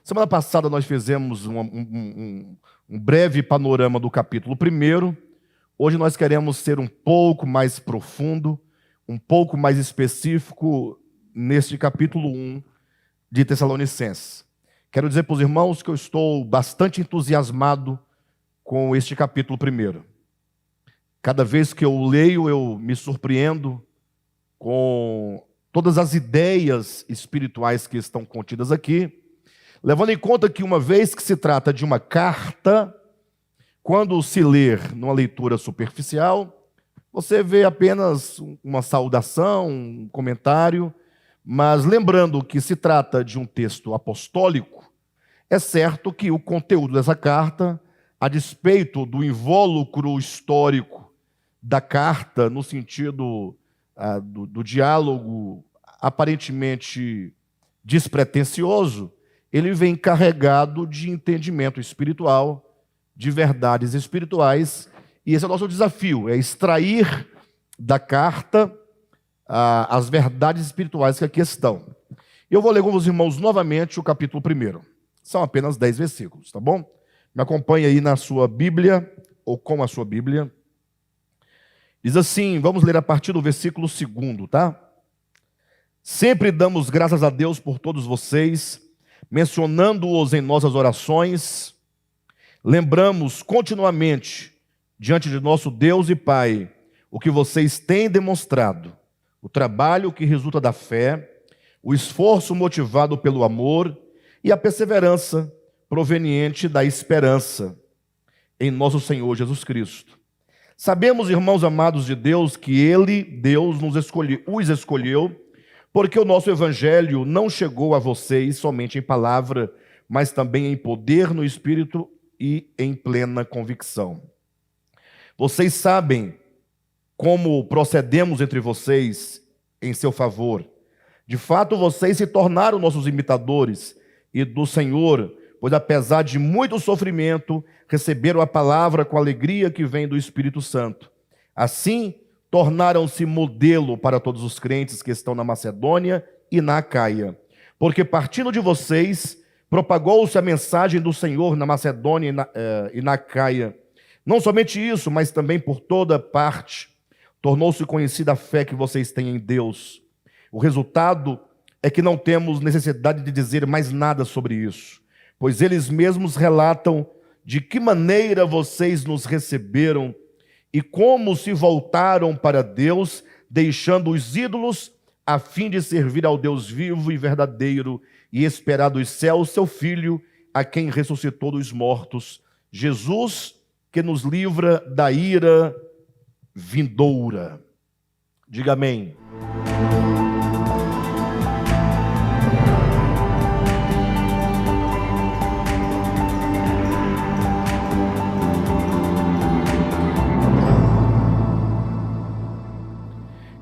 Semana passada nós fizemos um breve panorama do capítulo 1. Hoje nós queremos ser um pouco mais profundo, um pouco mais específico neste capítulo 1 de Tessalonicenses. Quero dizer para os irmãos que eu estou bastante entusiasmado com este capítulo 1. Cada vez que eu leio, eu me surpreendo com todas as ideias espirituais que estão contidas aqui, levando em conta que, uma vez que se trata de uma carta, quando se ler numa leitura superficial, você vê apenas uma saudação, um comentário, mas lembrando que se trata de um texto apostólico, é certo que o conteúdo dessa carta, a despeito do invólucro histórico da carta, no sentido do diálogo aparentemente despretensioso, ele vem carregado de entendimento espiritual, de verdades espirituais, e esse é o nosso desafio, é extrair da carta as verdades espirituais que aqui estão. Eu vou ler com os irmãos novamente o capítulo 1. São apenas 10 versículos, tá bom? Me acompanhe aí na sua Bíblia, ou com a sua Bíblia. Diz assim, vamos ler a partir do versículo 2, tá? Sempre damos graças a Deus por todos vocês, mencionando-os em nossas orações. Lembramos continuamente, diante de nosso Deus e Pai, o que vocês têm demonstrado, o trabalho que resulta da fé, o esforço motivado pelo amor e a perseverança proveniente da esperança em nosso Senhor Jesus Cristo. Sabemos, irmãos amados de Deus, que Deus, os escolheu, porque o nosso evangelho não chegou a vocês somente em palavra, mas também em poder no Espírito e em plena convicção. Vocês sabem como procedemos entre vocês em seu favor. De fato, vocês se tornaram nossos imitadores e do Senhor, pois apesar de muito sofrimento, receberam a palavra com a alegria que vem do Espírito Santo. Assim, tornaram-se modelo para todos os crentes que estão na Macedônia e na Acaia. Porque partindo de vocês, propagou-se a mensagem do Senhor na Macedônia e na Acaia. Não somente isso, mas também por toda parte, tornou-se conhecida a fé que vocês têm em Deus. O resultado é que não temos necessidade de dizer mais nada sobre isso, pois eles mesmos relatam de que maneira vocês nos receberam e como se voltaram para Deus, deixando os ídolos, a fim de servir ao Deus vivo e verdadeiro e esperar dos céus seu Filho, a quem ressuscitou dos mortos, Jesus, que nos livra da ira vindoura. Diga amém.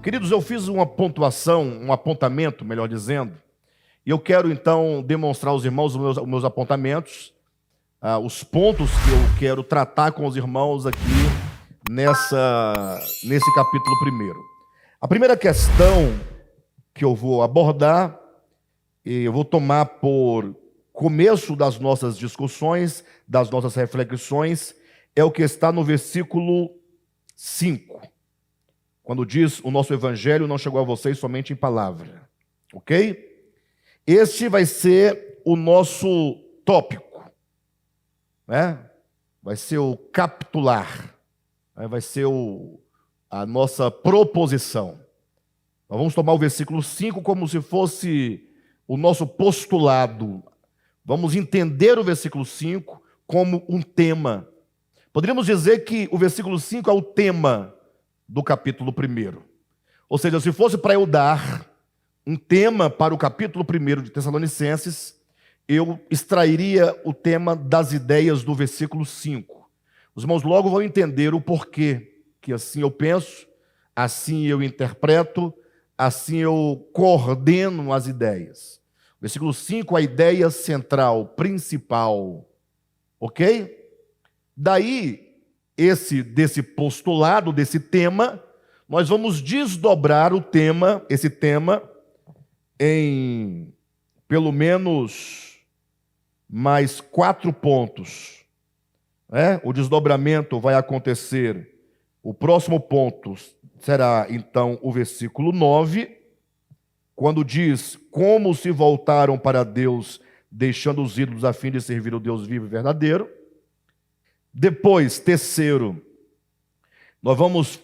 Queridos, eu fiz uma pontuação, um apontamento, melhor dizendo, e eu quero então demonstrar aos irmãos os meus apontamentos, os pontos que eu quero tratar com os irmãos aqui nesse capítulo 1. A primeira questão que eu vou abordar, e eu vou tomar por começo das nossas discussões, das nossas reflexões, é o que está no versículo 5. Quando diz, o nosso evangelho não chegou a vocês somente em palavra. Ok? Este vai ser o nosso tópico, né? Vai ser o capitular, vai ser a nossa proposição. Nós vamos tomar o versículo 5 como se fosse o nosso postulado. Vamos entender o versículo 5 como um tema. Poderíamos dizer que o versículo 5 é o tema do capítulo 1. Ou seja, se fosse para eu dar um tema para o capítulo 1 de Tessalonicenses, eu extrairia o tema das ideias do versículo 5. Os irmãos logo vão entender o porquê, que assim eu penso, assim eu interpreto, assim eu coordeno as ideias. Versículo 5, a ideia central, principal. Ok? Daí, desse postulado, desse tema, nós vamos desdobrar esse tema, em pelo menos mais 4 pontos. O desdobramento vai acontecer. O próximo ponto será, então, o versículo 9, quando diz como se voltaram para Deus, deixando os ídolos a fim de servir o Deus vivo e verdadeiro. Depois, terceiro, nós vamos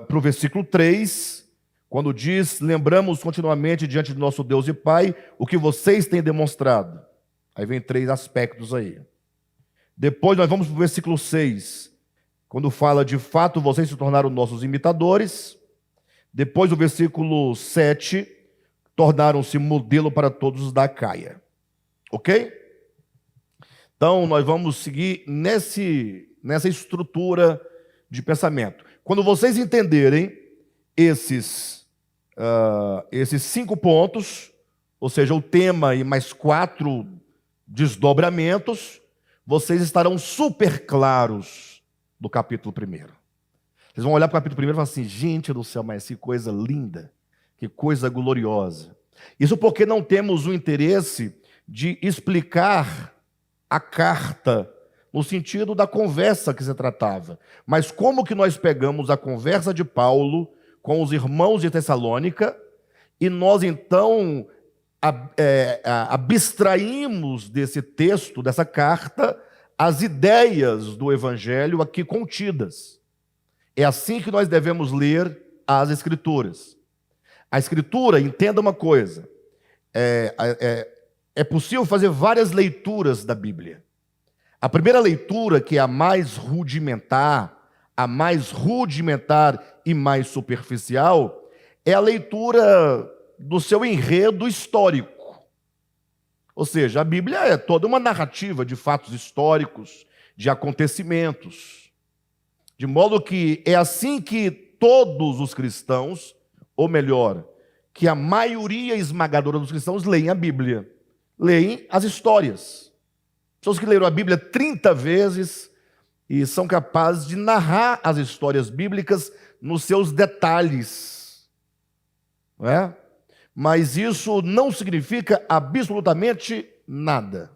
para o versículo 3, quando diz: lembramos continuamente diante do nosso Deus e Pai o que vocês têm demonstrado. Aí vem 3 aspectos aí. Depois nós vamos para o versículo 6, quando fala: de fato vocês se tornaram nossos imitadores. Depois o versículo 7, tornaram-se modelo para todos os da Acaia. Ok? Então nós vamos seguir nessa estrutura de pensamento. Quando vocês entenderem esses 5 pontos, ou seja, o tema e mais 4 desdobramentos, vocês estarão super claros do capítulo 1. Vocês vão olhar para o capítulo 1 e falar assim: gente do céu, mas que coisa linda, que coisa gloriosa. Isso porque não temos o interesse de explicar a carta no sentido da conversa que se tratava. Mas como que nós pegamos a conversa de Paulo com os irmãos de Tessalônica e nós então abstraímos desse texto, dessa carta, as ideias do Evangelho aqui contidas. É assim que nós devemos ler as Escrituras. A Escritura, entenda uma coisa, é possível fazer várias leituras da Bíblia. A primeira leitura, que é a mais rudimentar e mais superficial, é a leitura do seu enredo histórico. Ou seja, a Bíblia é toda uma narrativa de fatos históricos, de acontecimentos. De modo que é assim que todos os cristãos, ou melhor, que a maioria esmagadora dos cristãos leem a Bíblia, leem as histórias. Pessoas que leram a Bíblia 30 vezes e são capazes de narrar as histórias bíblicas nos seus detalhes. Não é? Mas isso não significa absolutamente nada.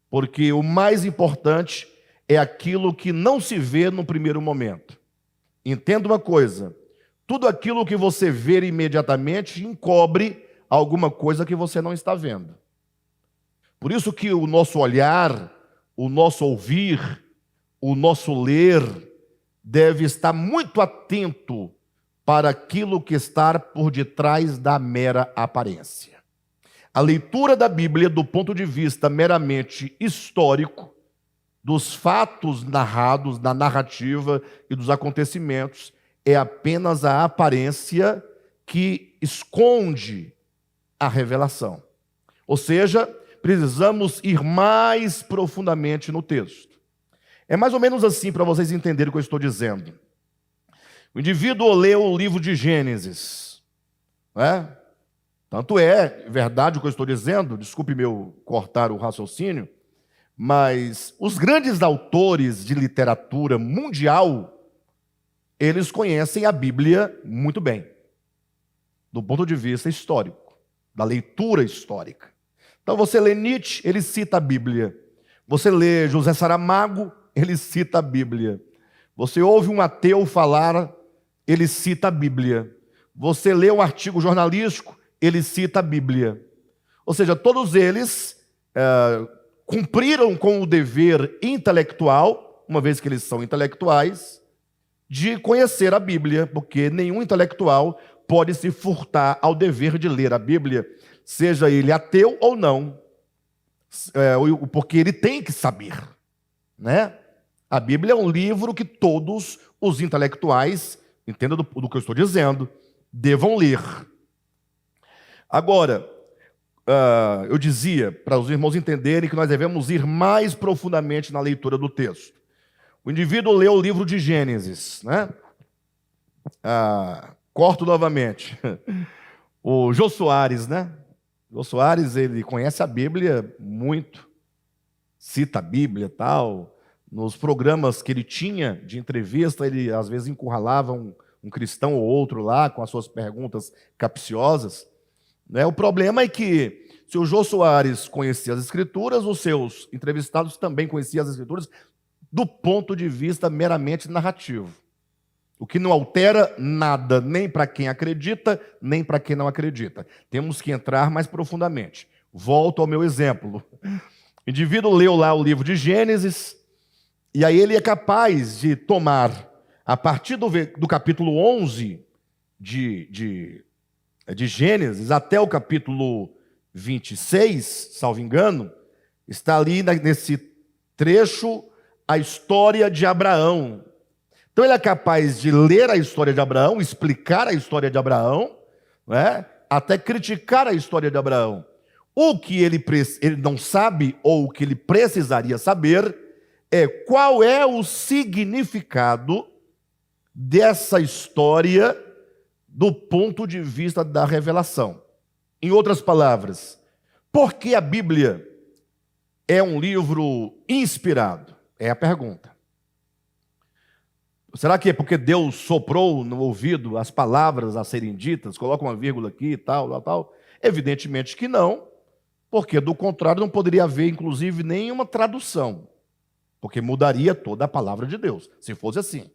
Porque o mais importante é aquilo que não se vê no primeiro momento. Entenda uma coisa: tudo aquilo que você vê imediatamente encobre alguma coisa que você não está vendo. Por isso que o nosso olhar, o nosso ouvir, o nosso ler deve estar muito atento para aquilo que está por detrás da mera aparência. A leitura da Bíblia, do ponto de vista meramente histórico, dos fatos narrados, da narrativa e dos acontecimentos, é apenas a aparência que esconde a revelação. Ou seja, precisamos ir mais profundamente no texto. É mais ou menos assim, para vocês entenderem o que eu estou dizendo. O indivíduo lê o livro de Gênesis, né? Tanto é verdade o que eu estou dizendo, desculpe meu cortar o raciocínio, mas os grandes autores de literatura mundial, eles conhecem a Bíblia muito bem, do ponto de vista histórico, da leitura histórica. Então você lê Nietzsche, ele cita a Bíblia. Você lê José Saramago, ele cita a Bíblia. Você ouve um ateu falar, ele cita a Bíblia. Você lê um artigo jornalístico, ele cita a Bíblia. Ou seja, todos eles cumpriram com o dever intelectual, uma vez que eles são intelectuais, de conhecer a Bíblia, porque nenhum intelectual pode se furtar ao dever de ler a Bíblia, seja ele ateu ou não, porque ele tem que saber, né? A Bíblia é um livro que todos os intelectuais, entenda do que eu estou dizendo, devam ler. Agora, eu dizia, para os irmãos entenderem que nós devemos ir mais profundamente na leitura do texto. O indivíduo lê o livro de Gênesis, né? Corto novamente. O Jô Soares, né? Jô Soares, ele conhece a Bíblia muito, cita a Bíblia e tal. Nos programas que ele tinha de entrevista, ele às vezes encurralava um cristão ou outro lá com as suas perguntas capciosas. Né? O problema é que se o Jô Soares conhecia as Escrituras, os seus entrevistados também conheciam as Escrituras do ponto de vista meramente narrativo. O que não altera nada, nem para quem acredita, nem para quem não acredita. Temos que entrar mais profundamente. Volto ao meu exemplo. O indivíduo leu lá o livro de Gênesis, e aí ele é capaz de tomar, a partir do capítulo 11 de Gênesis até o capítulo 26, salvo engano, está ali nesse trecho a história de Abraão. Então ele é capaz de ler a história de Abraão, explicar a história de Abraão, né, até criticar a história de Abraão. O que ele não sabe, ou o que ele precisaria saber, é qual é o significado dessa história do ponto de vista da revelação. Em outras palavras, por que a Bíblia é um livro inspirado? É a pergunta. Será que é porque Deus soprou no ouvido as palavras a serem ditas, coloca uma vírgula aqui e tal? Evidentemente que não, porque do contrário não poderia haver, inclusive, nenhuma tradução, porque mudaria toda a palavra de Deus, se fosse assim.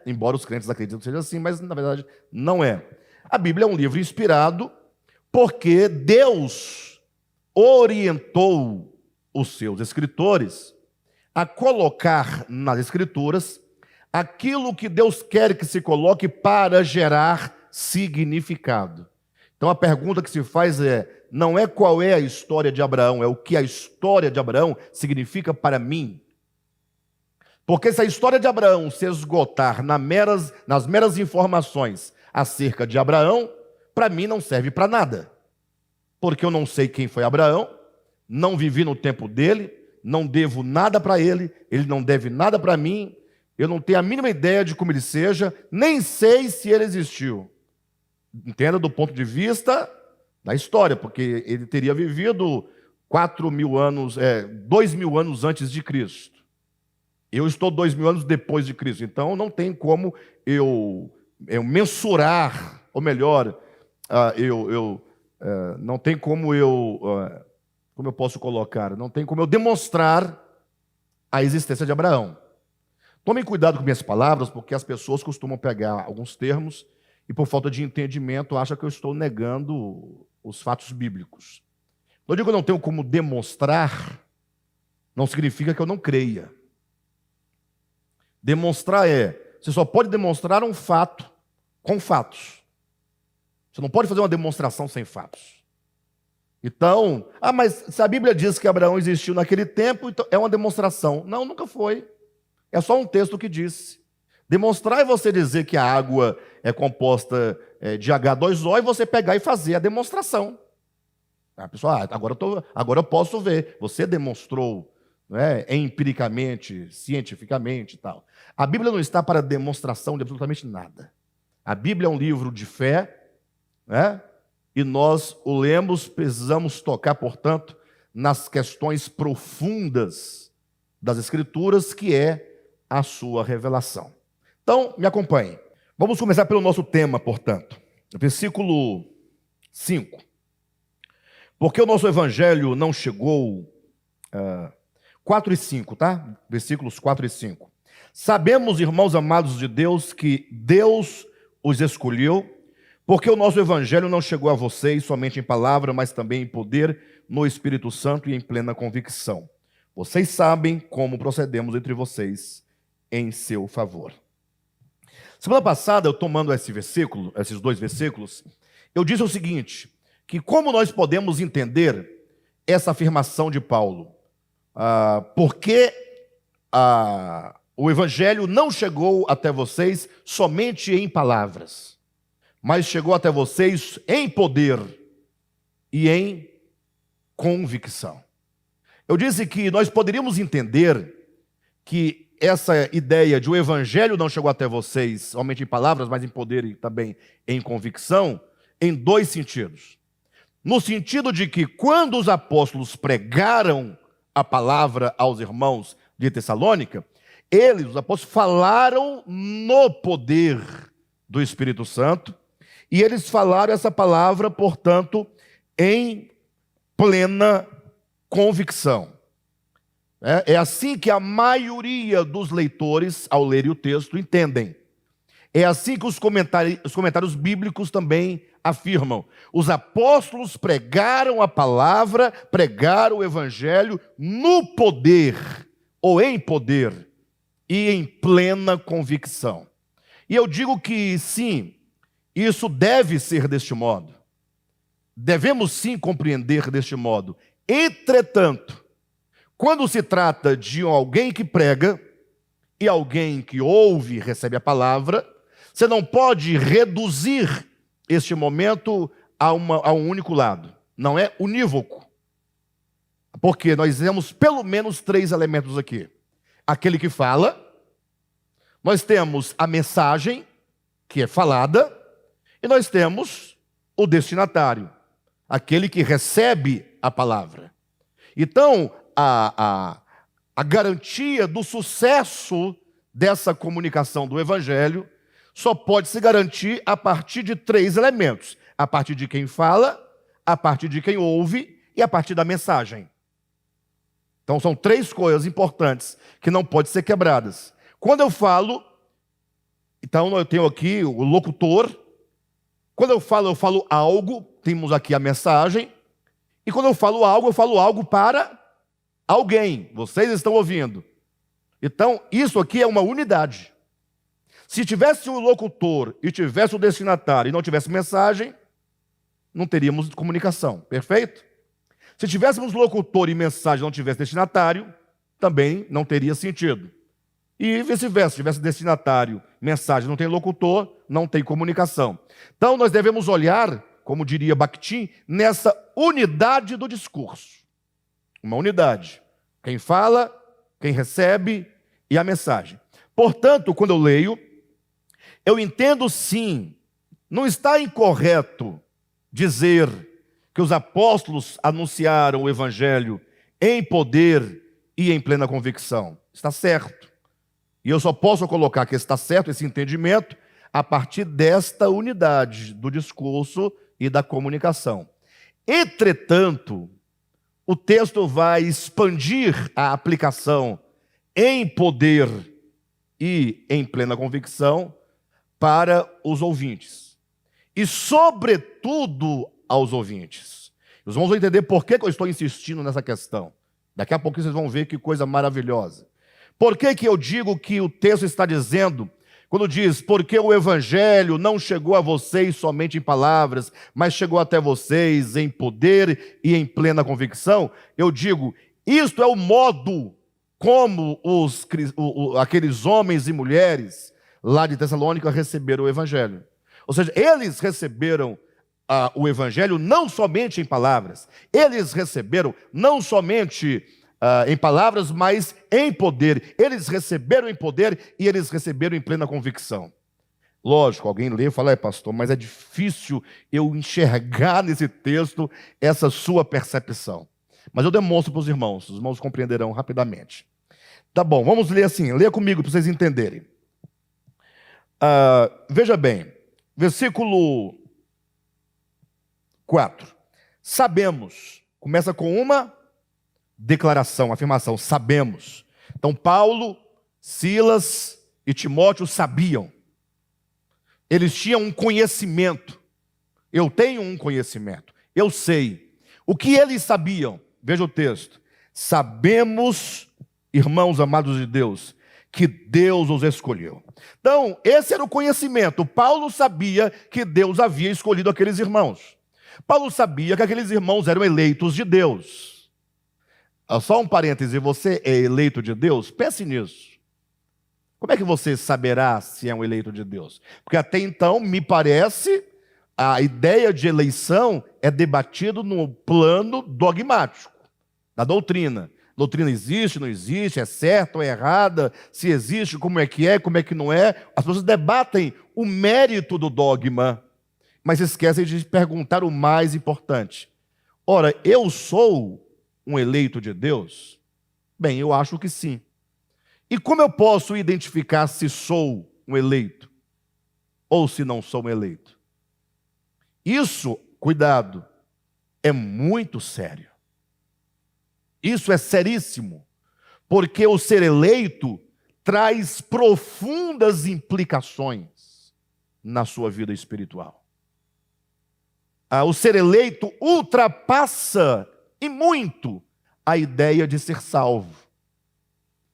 Embora os crentes acreditem que seja assim, mas na verdade não é. A Bíblia é um livro inspirado porque Deus orientou os seus escritores a colocar nas Escrituras aquilo que Deus quer que se coloque para gerar significado. Então a pergunta que se faz não é qual é a história de Abraão, é o que a história de Abraão significa para mim. Porque se a história de Abraão se esgotar nas meras informações acerca de Abraão, para mim não serve para nada. Porque eu não sei quem foi Abraão, não vivi no tempo dele, não devo nada para ele não deve nada para mim, eu não tenho a mínima ideia de como ele seja, nem sei se ele existiu. Entenda do ponto de vista da história, porque ele teria vivido 2.000 anos antes de Cristo. Eu estou 2.000 anos depois de Cristo, então não tem como eu mensurar, ou melhor, não tem como como eu posso colocar, não tem como eu demonstrar a existência de Abraão. Tomem cuidado com minhas palavras, porque as pessoas costumam pegar alguns termos e, por falta de entendimento, acham que eu estou negando os fatos bíblicos. Quando eu digo que eu não tenho como demonstrar, não significa que eu não creia. Demonstrar você só pode demonstrar um fato com fatos. Você não pode fazer uma demonstração sem fatos. Então, mas se a Bíblia diz que Abraão existiu naquele tempo, então é uma demonstração. Não, nunca foi. É só um texto que disse. Demonstrar é você dizer que a água é composta de H2O e você pegar e fazer a demonstração. A pessoa, agora eu posso ver. Você demonstrou, empiricamente, cientificamente e tal. A Bíblia não está para demonstração de absolutamente nada. A Bíblia é um livro de fé, e nós o lemos, precisamos tocar, portanto, nas questões profundas das Escrituras, que é a sua revelação. Então, me acompanhe. Vamos começar pelo nosso tema, portanto. Versículo 5. Porque o nosso evangelho não chegou... 4 e 5, tá? Versículos 4 e 5. Sabemos, irmãos amados de Deus, que Deus os escolheu, porque o nosso evangelho não chegou a vocês somente em palavra, mas também em poder, no Espírito Santo e em plena convicção. Vocês sabem como procedemos entre vocês em seu favor. Semana passada, eu tomando esses dois versículos, eu disse o seguinte, que como nós podemos entender essa afirmação de Paulo? Porque o evangelho não chegou até vocês somente em palavras, mas chegou até vocês em poder e em convicção. Eu disse que nós poderíamos entender que essa ideia de o evangelho não chegou até vocês somente em palavras, mas em poder e também em convicção, em dois sentidos. No sentido de que quando os apóstolos pregaram a palavra aos irmãos de Tessalônica, os apóstolos, falaram no poder do Espírito Santo, e eles falaram essa palavra, portanto, em plena convicção. É assim que a maioria dos leitores, ao lerem o texto, entendem. É assim que os comentários bíblicos também afirmam. Os apóstolos pregaram a palavra, pregaram o evangelho no poder, ou em poder, e em plena convicção. E eu digo que sim, isso deve ser deste modo. Devemos sim compreender deste modo. Entretanto, quando se trata de alguém que prega e alguém que ouve e recebe a palavra, você não pode reduzir este momento a um único lado. Não é unívoco. Porque nós temos pelo menos 3 elementos aqui. Aquele que fala, nós temos a mensagem, que é falada, e nós temos o destinatário, aquele que recebe a palavra. Então, a garantia do sucesso dessa comunicação do evangelho só pode se garantir a partir de 3 elementos: a partir de quem fala, a partir de quem ouve e a partir da mensagem. Então são 3 coisas importantes que não podem ser quebradas. Quando eu falo, então eu tenho aqui o locutor. Quando eu falo algo, temos aqui a mensagem. E quando eu falo algo para alguém. Vocês estão ouvindo. Então, isso aqui é uma unidade. Se tivesse o locutor e tivesse o destinatário e não tivesse mensagem, não teríamos comunicação, perfeito? Se tivéssemos locutor e mensagem e não tivesse destinatário, também não teria sentido. E vice-versa, se tivesse destinatário, mensagem, não tem locutor, não tem comunicação. Então nós devemos olhar, como diria Bakhtin, nessa unidade do discurso. Uma unidade. Quem fala, quem recebe e a mensagem. Portanto, quando eu leio, eu entendo sim, não está incorreto dizer que os apóstolos anunciaram o evangelho em poder e em plena convicção. Está certo. E eu só posso colocar que está certo esse entendimento a partir desta unidade do discurso e da comunicação. Entretanto, o texto vai expandir a aplicação em poder e em plena convicção para os ouvintes. E, sobretudo, aos ouvintes. Os irmãos vão entender por que eu estou insistindo nessa questão. Daqui a pouco vocês vão ver que coisa maravilhosa. Por que eu digo que o texto está dizendo, quando diz, porque o evangelho não chegou a vocês somente em palavras, mas chegou até vocês em poder e em plena convicção? Eu digo, isto é o modo como aqueles homens e mulheres lá de Tessalônica receberam o evangelho. Ou seja, eles receberam o evangelho não somente em palavras, eles receberam não somente em palavras, mas em poder. Eles receberam em poder e eles receberam em plena convicção. Lógico, alguém lê e fala, pastor, mas é difícil eu enxergar nesse texto essa sua percepção. Mas eu demonstro para os irmãos compreenderão rapidamente. Tá bom, vamos ler assim, leia comigo para vocês entenderem. Veja bem, versículo 4. Sabemos, começa com uma declaração, afirmação, sabemos. Então Paulo, Silas e Timóteo sabiam. Eles tinham um conhecimento. Eu tenho um conhecimento. Eu sei. O que eles sabiam? Veja o texto. Sabemos, irmãos amados de Deus, que Deus os escolheu. Então, esse era o conhecimento. Paulo sabia que Deus havia escolhido aqueles irmãos. Paulo sabia que aqueles irmãos eram eleitos de Deus. Só um parêntese, você é eleito de Deus? Pense nisso. Como é que você saberá se é um eleito de Deus? Porque até então, me parece, a ideia de eleição é debatido no plano dogmático, da doutrina. Doutrina existe, não existe, é certa ou é errada, se existe, como é que não é. As pessoas debatem o mérito do dogma, mas esquecem de perguntar o mais importante. Ora, eu sou um eleito de Deus? Bem, eu acho que sim. E como eu posso identificar se sou um eleito ou se não sou um eleito? Isso, cuidado, é muito sério. Isso é seríssimo, porque o ser eleito traz profundas implicações na sua vida espiritual. O ser eleito ultrapassa e muito a ideia de ser salvo.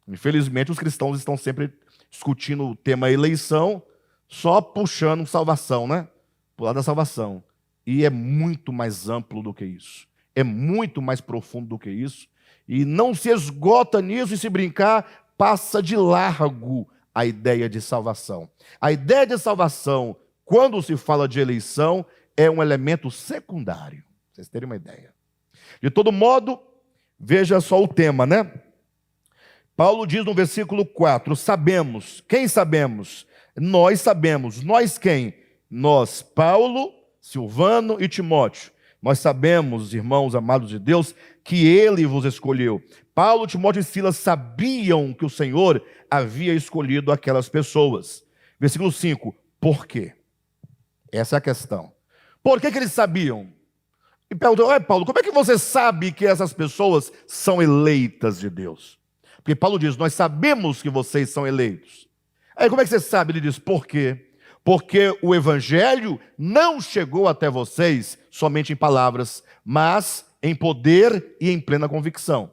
Infelizmente, os cristãos estão sempre discutindo o tema eleição, só puxando salvação, né? Por lado da salvação. E é muito mais amplo do que isso. É muito mais profundo do que isso. E não se esgota nisso, e se brincar, passa de largo a ideia de salvação. A ideia de salvação, quando se fala de eleição, é um elemento secundário. Pra vocês terem uma ideia. De todo modo, veja só o tema, né? Paulo diz no versículo 4, sabemos. Quem sabemos? Nós sabemos. Nós quem? Nós, Paulo, Silvano e Timóteo. Nós sabemos, irmãos amados de Deus, que ele vos escolheu. Paulo, Timóteo e Silas sabiam que o Senhor havia escolhido aquelas pessoas. Versículo 5, por quê? Essa é a questão. Por que eles sabiam? E perguntou, Paulo, como é que você sabe que essas pessoas são eleitas de Deus? Porque Paulo diz, nós sabemos que vocês são eleitos. Aí como é que você sabe? Ele diz, por quê? Porque o evangelho não chegou até vocês somente em palavras, mas em poder e em plena convicção.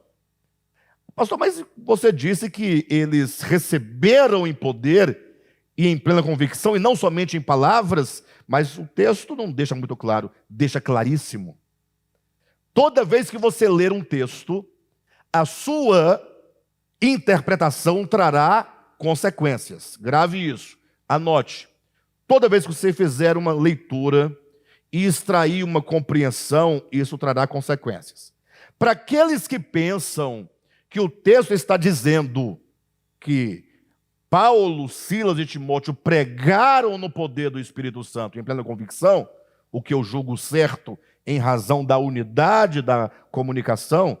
Pastor, mas você disse que eles receberam em poder e em plena convicção, e não somente em palavras, mas o texto não deixa muito claro, deixa claríssimo. Toda vez que você ler um texto, a sua interpretação trará consequências. Grave isso, anote. Toda vez que você fizer uma leitura e extrair uma compreensão, isso trará consequências. Para aqueles que pensam que o texto está dizendo que Paulo, Silas e Timóteo pregaram no poder do Espírito Santo em plena convicção, o que eu julgo certo em razão da unidade da comunicação,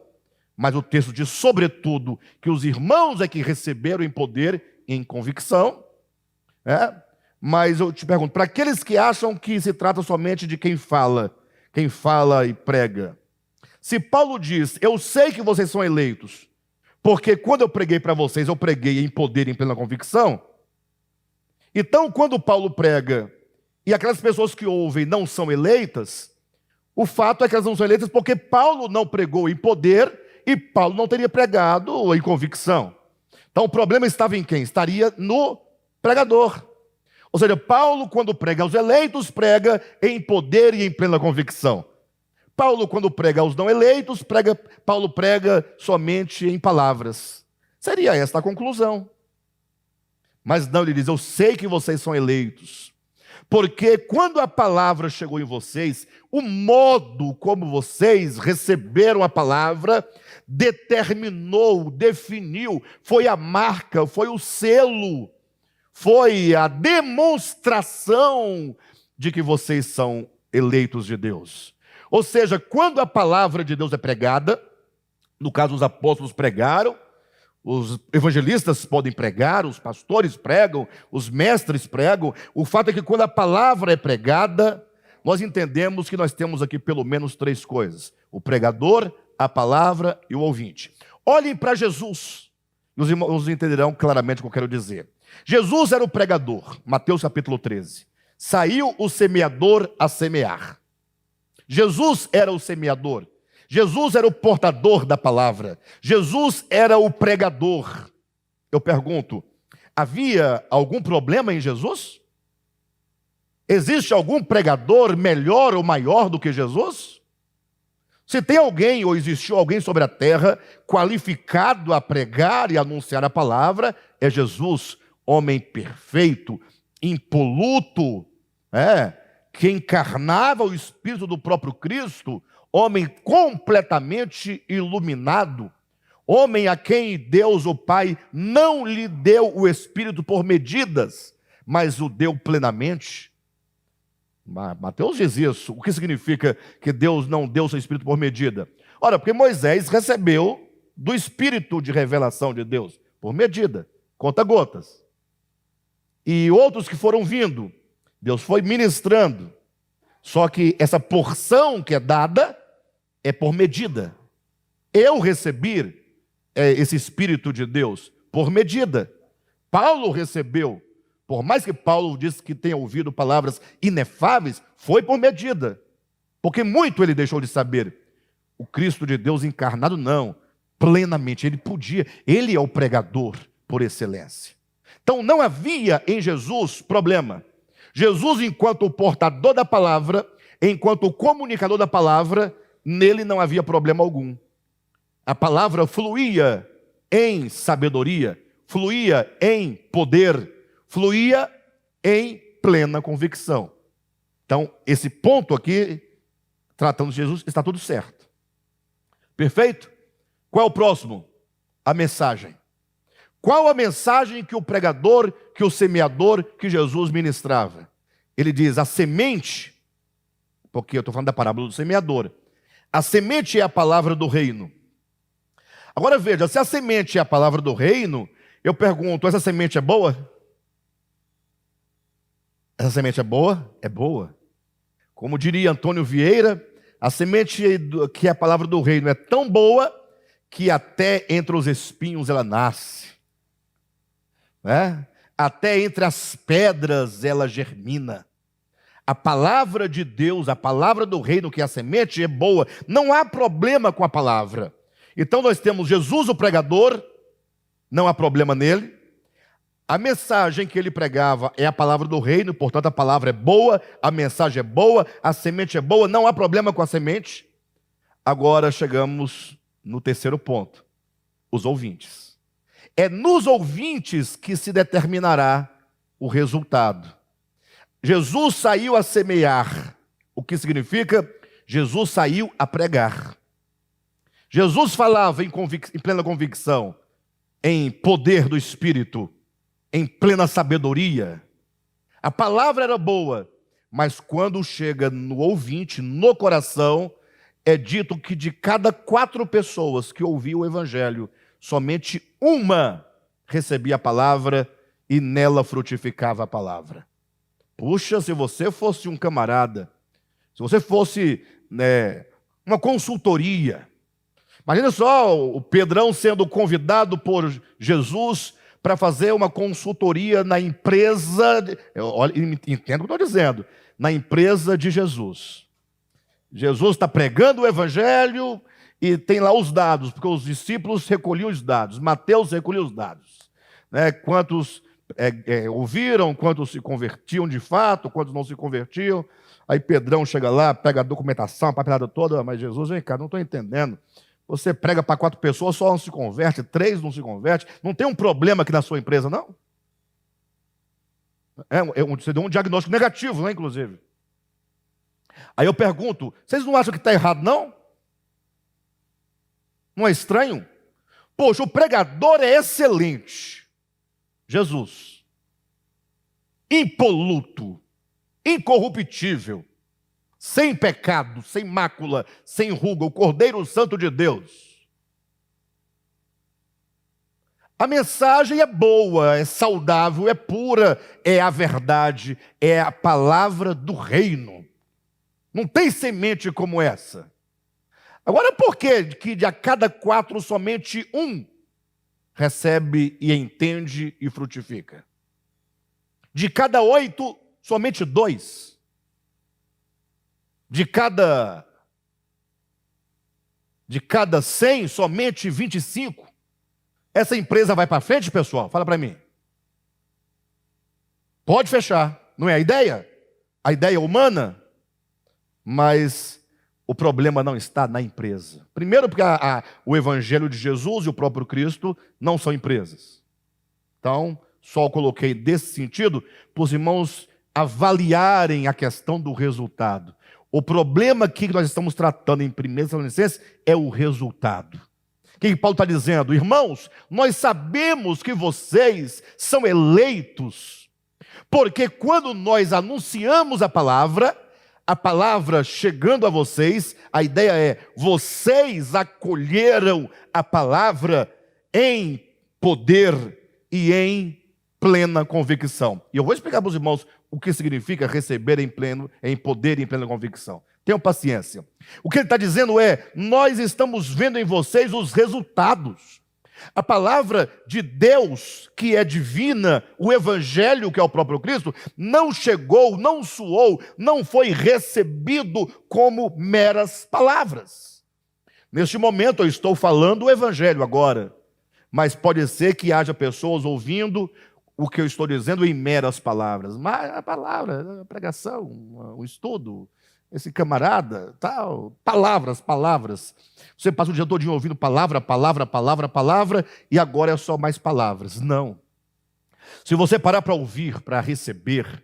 mas o texto diz, sobretudo, que os irmãos é que receberam em poder em convicção. Mas eu te pergunto, para aqueles que acham que se trata somente de quem fala e prega, se Paulo diz, eu sei que vocês são eleitos, porque quando eu preguei para vocês, eu preguei em poder e em plena convicção. Então, quando Paulo prega, e aquelas pessoas que ouvem não são eleitas, o fato é que elas não são eleitas porque Paulo não pregou em poder e Paulo não teria pregado em convicção. Então, o problema estava em quem? Estaria no pregador. Ou seja, Paulo, quando prega aos eleitos, prega em poder e em plena convicção. Paulo, quando prega aos não eleitos, Paulo prega somente em palavras. Seria esta a conclusão. Mas não, ele diz, eu sei que vocês são eleitos. Porque quando a palavra chegou em vocês, o modo como vocês receberam a palavra determinou, definiu, foi a marca, foi o selo, foi a demonstração de que vocês são eleitos de Deus. Ou seja, quando a palavra de Deus é pregada, no caso os apóstolos pregaram, os evangelistas podem pregar, os pastores pregam, os mestres pregam. O fato é que quando a palavra é pregada, nós entendemos que nós temos aqui pelo menos três coisas: o pregador, a palavra e o ouvinte. Olhem para Jesus, e os irmãos entenderão claramente o que eu quero dizer. Jesus era o pregador, Mateus capítulo 13. Saiu o semeador a semear. Jesus era o semeador. Jesus era o portador da palavra. Jesus era o pregador. Eu pergunto, havia algum problema em Jesus? Existe algum pregador melhor ou maior do que Jesus? Se tem alguém ou existiu alguém sobre a terra qualificado a pregar e anunciar a palavra, é Jesus, homem perfeito, impoluto, que encarnava o Espírito do próprio Cristo, homem completamente iluminado, homem a quem Deus, o Pai, não lhe deu o Espírito por medidas, mas o deu plenamente. Mateus diz isso. O que significa que Deus não deu seu Espírito por medida? Ora, porque Moisés recebeu do Espírito de revelação de Deus, por medida, conta-gotas. E outros que foram vindo, Deus foi ministrando. Só que essa porção que é dada é por medida. Eu recebi esse Espírito de Deus por medida. Paulo recebeu. Por mais que Paulo disse que tenha ouvido palavras inefáveis, foi por medida. Porque muito ele deixou de saber. O Cristo de Deus encarnado, não. Plenamente, ele podia. Ele é o pregador por excelência. Então não havia em Jesus problema. Jesus, enquanto o portador da palavra, enquanto o comunicador da palavra, nele não havia problema algum. A palavra fluía em sabedoria, fluía em poder, fluía em plena convicção. Então, esse ponto aqui, tratando de Jesus, está tudo certo. Perfeito? Qual é o próximo? A mensagem. Qual a mensagem que o pregador, que o semeador, que Jesus ministrava? Ele diz, a semente, porque eu estou falando da parábola do semeador, a semente é a palavra do reino. Agora veja, se a semente é a palavra do reino, eu pergunto, essa semente é boa? Essa semente é boa? É boa. Como diria Antônio Vieira, a semente que é a palavra do reino é tão boa que até entre os espinhos ela nasce. Né? Até entre as pedras ela germina. A palavra de Deus, a palavra do reino, que é a semente, é boa. Não há problema com a palavra. Então nós temos Jesus, o pregador, não há problema nele. A mensagem que ele pregava é a palavra do reino, portanto a palavra é boa, a mensagem é boa, a semente é boa, não há problema com a semente. Agora chegamos no terceiro ponto, os ouvintes. É nos ouvintes que se determinará o resultado. Jesus saiu a semear, o que significa? Jesus saiu a pregar. Jesus falava em plena convicção, em poder do Espírito, em plena sabedoria. A palavra era boa, mas quando chega no ouvinte, no coração, é dito que de cada 4 pessoas que ouviam o Evangelho, somente uma recebia a palavra e nela frutificava a palavra. Puxa, se você fosse um camarada, se você fosse uma consultoria, imagina só o Pedrão sendo convidado por Jesus para fazer uma consultoria na empresa, entendo o que eu estou dizendo, na empresa de Jesus. Jesus está pregando o Evangelho e tem lá os dados, porque os discípulos recolhiam os dados, Mateus recolhia os dados. Quantos ouviram, quantos se convertiam de fato, quantos não se convertiam. Aí Pedrão chega lá, pega a documentação, a papelada toda, mas Jesus, vem cá, não estou entendendo. Você prega para 4 pessoas, só 1 se converte, 3 não se converte. Não tem um problema aqui na sua empresa, não? Você deu um diagnóstico negativo, né, inclusive. Aí eu pergunto, vocês não acham que está errado, não? Não é estranho? Poxa, o pregador é excelente. Jesus. Impoluto, incorruptível, sem pecado, sem mácula, sem ruga, o Cordeiro Santo de Deus. A mensagem é boa, é saudável, é pura, é a verdade, é a palavra do reino. Não tem semente como essa. Agora, por que de a cada 4 somente um recebe e entende e frutifica? De cada 8, somente 2. De cada 100, somente 25. Essa empresa vai para frente, pessoal? Fala para mim. Pode fechar. Não é a ideia? A ideia humana? Mas o problema não está na empresa. Primeiro porque o Evangelho de Jesus e o próprio Cristo não são empresas. Então, só coloquei desse sentido para os irmãos avaliarem a questão do resultado. O problema aqui que nós estamos tratando em 1 Tessalonicenses é o resultado. O que Paulo está dizendo? Irmãos, nós sabemos que vocês são eleitos, porque quando nós anunciamos a palavra chegando a vocês, a ideia é, vocês acolheram a palavra em poder e em plena convicção. E eu vou explicar para os irmãos o que significa receber em poder e em plena convicção. Tenham paciência. O que ele está dizendo é: nós estamos vendo em vocês os resultados. A palavra de Deus, que é divina, o Evangelho, que é o próprio Cristo, não chegou, não soou, não foi recebido como meras palavras. Neste momento eu estou falando o Evangelho agora, mas pode ser que haja pessoas ouvindo o que eu estou dizendo em meras palavras. Mas a palavra, a pregação, o estudo, esse camarada, tal, palavras. Você passa o dia todo ouvindo palavra, e agora é só mais palavras. Não. Se você parar para ouvir, para receber,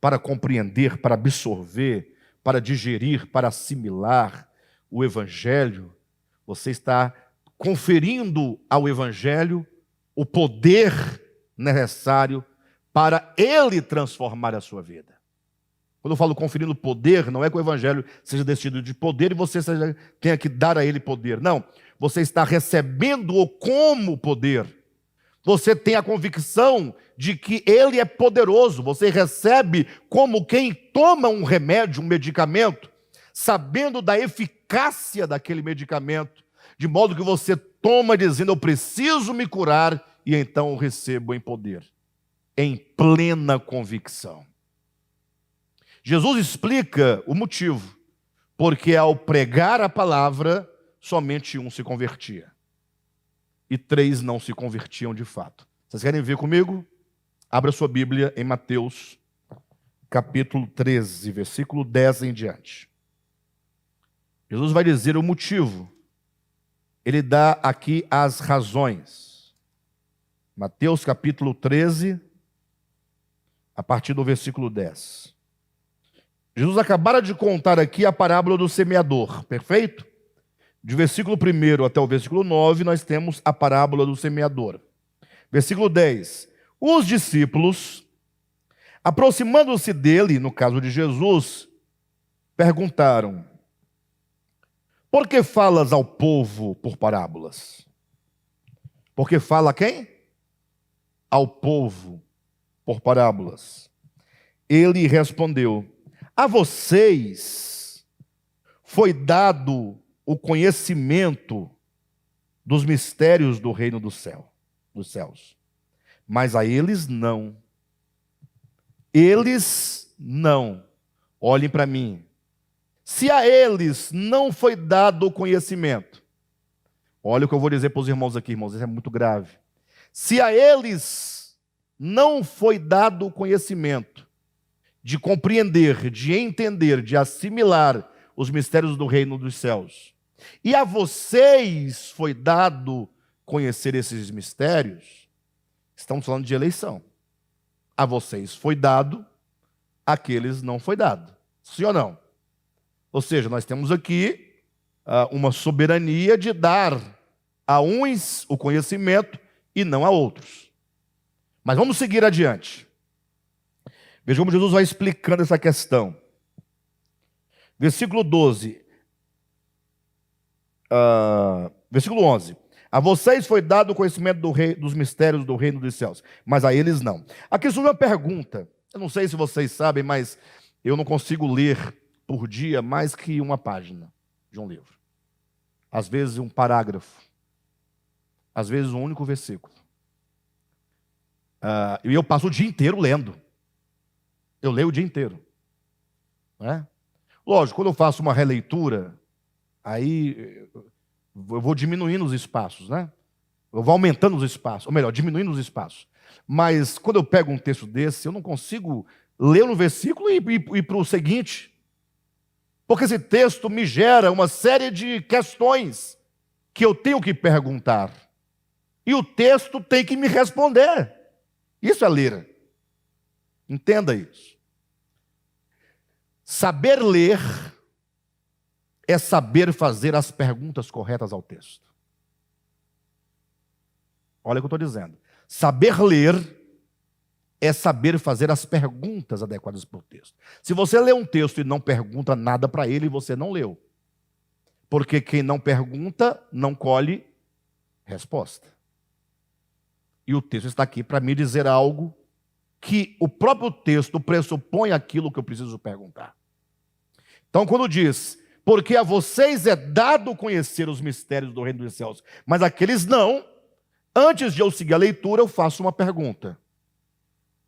para compreender, para absorver, para digerir, para assimilar o Evangelho, você está conferindo ao Evangelho o poder necessário para ele transformar a sua vida. Quando eu falo conferindo poder, não é que o Evangelho seja decidido de poder e você tenha que dar a ele poder. Não, você está recebendo-o como poder. Você tem a convicção de que ele é poderoso. Você recebe como quem toma um remédio, um medicamento, sabendo da eficácia daquele medicamento, de modo que você toma dizendo: eu preciso me curar, e então eu recebo em poder, em plena convicção. Jesus explica o motivo, porque ao pregar a palavra, somente um se convertia. E 3 não se convertiam de fato. Vocês querem ver comigo? Abra sua Bíblia em Mateus, capítulo 13, versículo 10 em diante. Jesus vai dizer o motivo. Ele dá aqui as razões. Mateus, capítulo 13, a partir do versículo 10. Jesus acabara de contar aqui a parábola do semeador, perfeito? De versículo 1 até o versículo 9, nós temos a parábola do semeador. Versículo 10. Os discípulos, aproximando-se dele, no caso de Jesus, perguntaram: por que falas ao povo por parábolas? Porque fala a quem? Ao povo por parábolas. Ele respondeu: a vocês foi dado o conhecimento dos mistérios do reino dos céus, mas a eles não. Eles não. Olhem para mim. Se a eles não foi dado o conhecimento, olha o que eu vou dizer para os irmãos aqui, irmãos, isso é muito grave. Se a eles não foi dado o conhecimento de compreender, de entender, de assimilar os mistérios do reino dos céus, e a vocês foi dado conhecer esses mistérios, estamos falando de eleição. A vocês foi dado, àqueles não foi dado. Sim ou não? Ou seja, nós temos aqui uma soberania de dar a uns o conhecimento e não a outros. Mas vamos seguir adiante. Veja como Jesus vai explicando essa questão. Versículo 12. Versículo 11. A vocês foi dado o conhecimento dos mistérios do reino dos céus, mas a eles não. Aqui surge uma pergunta. Eu não sei se vocês sabem, mas eu não consigo ler por dia mais que uma página de um livro. Às vezes um parágrafo. Às vezes um único versículo. E eu passo o dia inteiro lendo. Eu leio o dia inteiro. Não é? Lógico, quando eu faço uma releitura, aí eu vou diminuindo os espaços, né? Eu vou aumentando os espaços, ou melhor, diminuindo os espaços. Mas quando eu pego um texto desse, eu não consigo ler no versículo e ir para o seguinte. Porque esse texto me gera uma série de questões que eu tenho que perguntar. E o texto tem que me responder. Isso é ler. Entenda isso. Saber ler é saber fazer as perguntas corretas ao texto. Olha o que eu estou dizendo. Saber ler é saber fazer as perguntas adequadas para o texto. Se você lê um texto e não pergunta nada para ele, você não leu. Porque quem não pergunta, não colhe resposta. E o texto está aqui para me dizer algo que o próprio texto pressupõe aquilo que eu preciso perguntar. Então, quando diz, porque a vocês é dado conhecer os mistérios do reino dos céus, mas aqueles não, antes de eu seguir a leitura, eu faço uma pergunta.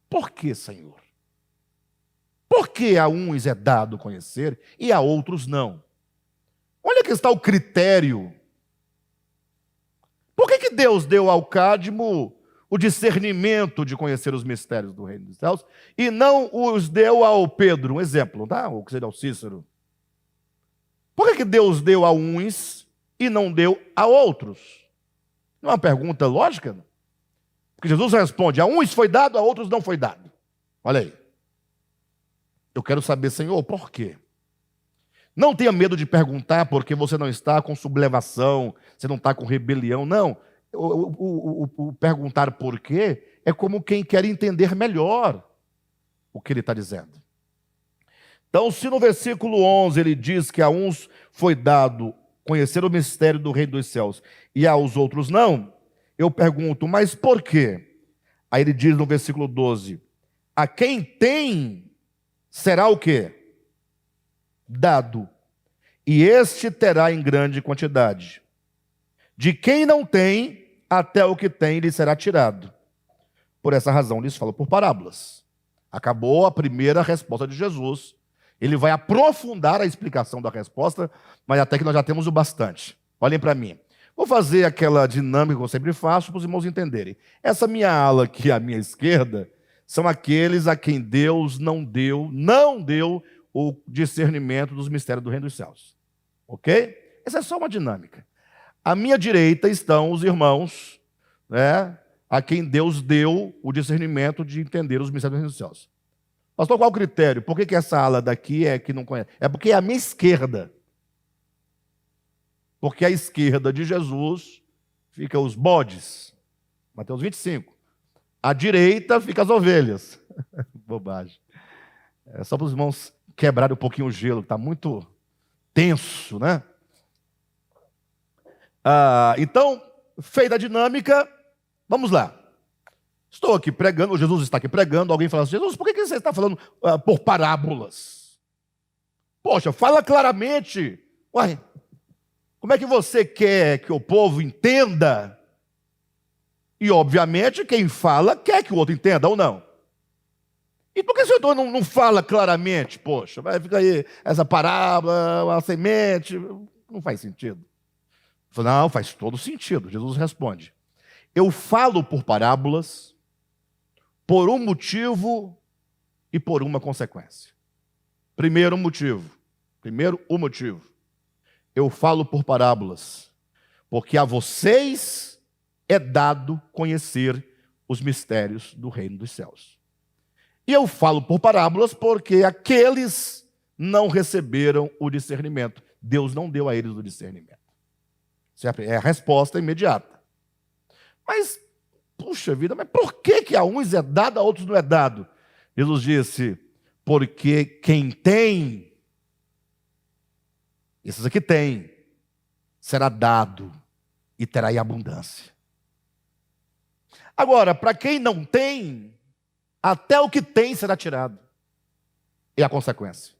Por que, Senhor? Por que a uns é dado conhecer e a outros não? Olha que está o critério. Por que Deus deu ao Cadmo o discernimento de conhecer os mistérios do reino dos céus e não os deu ao Pedro? Um exemplo, tá? Ou que seria ao Cícero. Por que Deus deu a uns e não deu a outros? Não é uma pergunta lógica? Porque Jesus responde, a uns foi dado, a outros não foi dado. Olha aí. Eu quero saber, Senhor, por quê? Não tenha medo de perguntar porque você não está com sublevação, você não está com rebelião, não. O perguntar por quê é como quem quer entender melhor o que ele está dizendo. Então, se no versículo 11 ele diz que a uns foi dado conhecer o mistério do reino dos céus e aos outros não, eu pergunto, mas por quê? Aí ele diz no versículo 12, a quem tem será o quê? Dado, e este terá em grande quantidade. De quem não tem, até o que tem lhe será tirado. Por essa razão lhes falo por parábolas. Acabou a primeira resposta de Jesus. Ele vai aprofundar a explicação da resposta, mas até que nós já temos o bastante. Olhem para mim. Vou fazer aquela dinâmica que eu sempre faço para os irmãos entenderem. Essa minha ala aqui à minha esquerda são aqueles a quem Deus não deu o discernimento dos mistérios do reino dos céus. Ok? Essa é só uma dinâmica. À minha direita estão os irmãos, né, a quem Deus deu o discernimento de entender os mistérios do reino dos céus. Pastor, qual o critério? Por que essa ala daqui é que não conhece? É porque é a minha esquerda. Porque à esquerda de Jesus fica os bodes. Mateus 25. À direita fica as ovelhas. Bobagem. É só para os irmãos quebrarem um pouquinho o gelo, que está muito tenso, né? Então, feita a dinâmica, vamos lá. Estou aqui pregando, Jesus está aqui pregando, alguém fala assim, Jesus, por que você está falando por parábolas? Poxa, fala claramente. Uai, como é que você quer que o povo entenda? E, obviamente, quem fala quer que o outro entenda ou não. E por que o senhor não fala claramente? Poxa, vai ficar aí essa parábola, a semente, não faz sentido. Não, faz todo sentido. Jesus responde, eu falo por parábolas por um motivo e por uma consequência. Primeiro o motivo. Eu falo por parábolas, porque a vocês é dado conhecer os mistérios do reino dos céus. E eu falo por parábolas porque aqueles não receberam o discernimento. Deus não deu a eles o discernimento. Certo? É a resposta imediata. Mas, puxa vida, mas por que a uns é dado, a outros não é dado? Jesus disse, porque quem tem, esses aqui têm, será dado e terá em abundância. Agora, para quem não tem, até o que tem será tirado. É a consequência.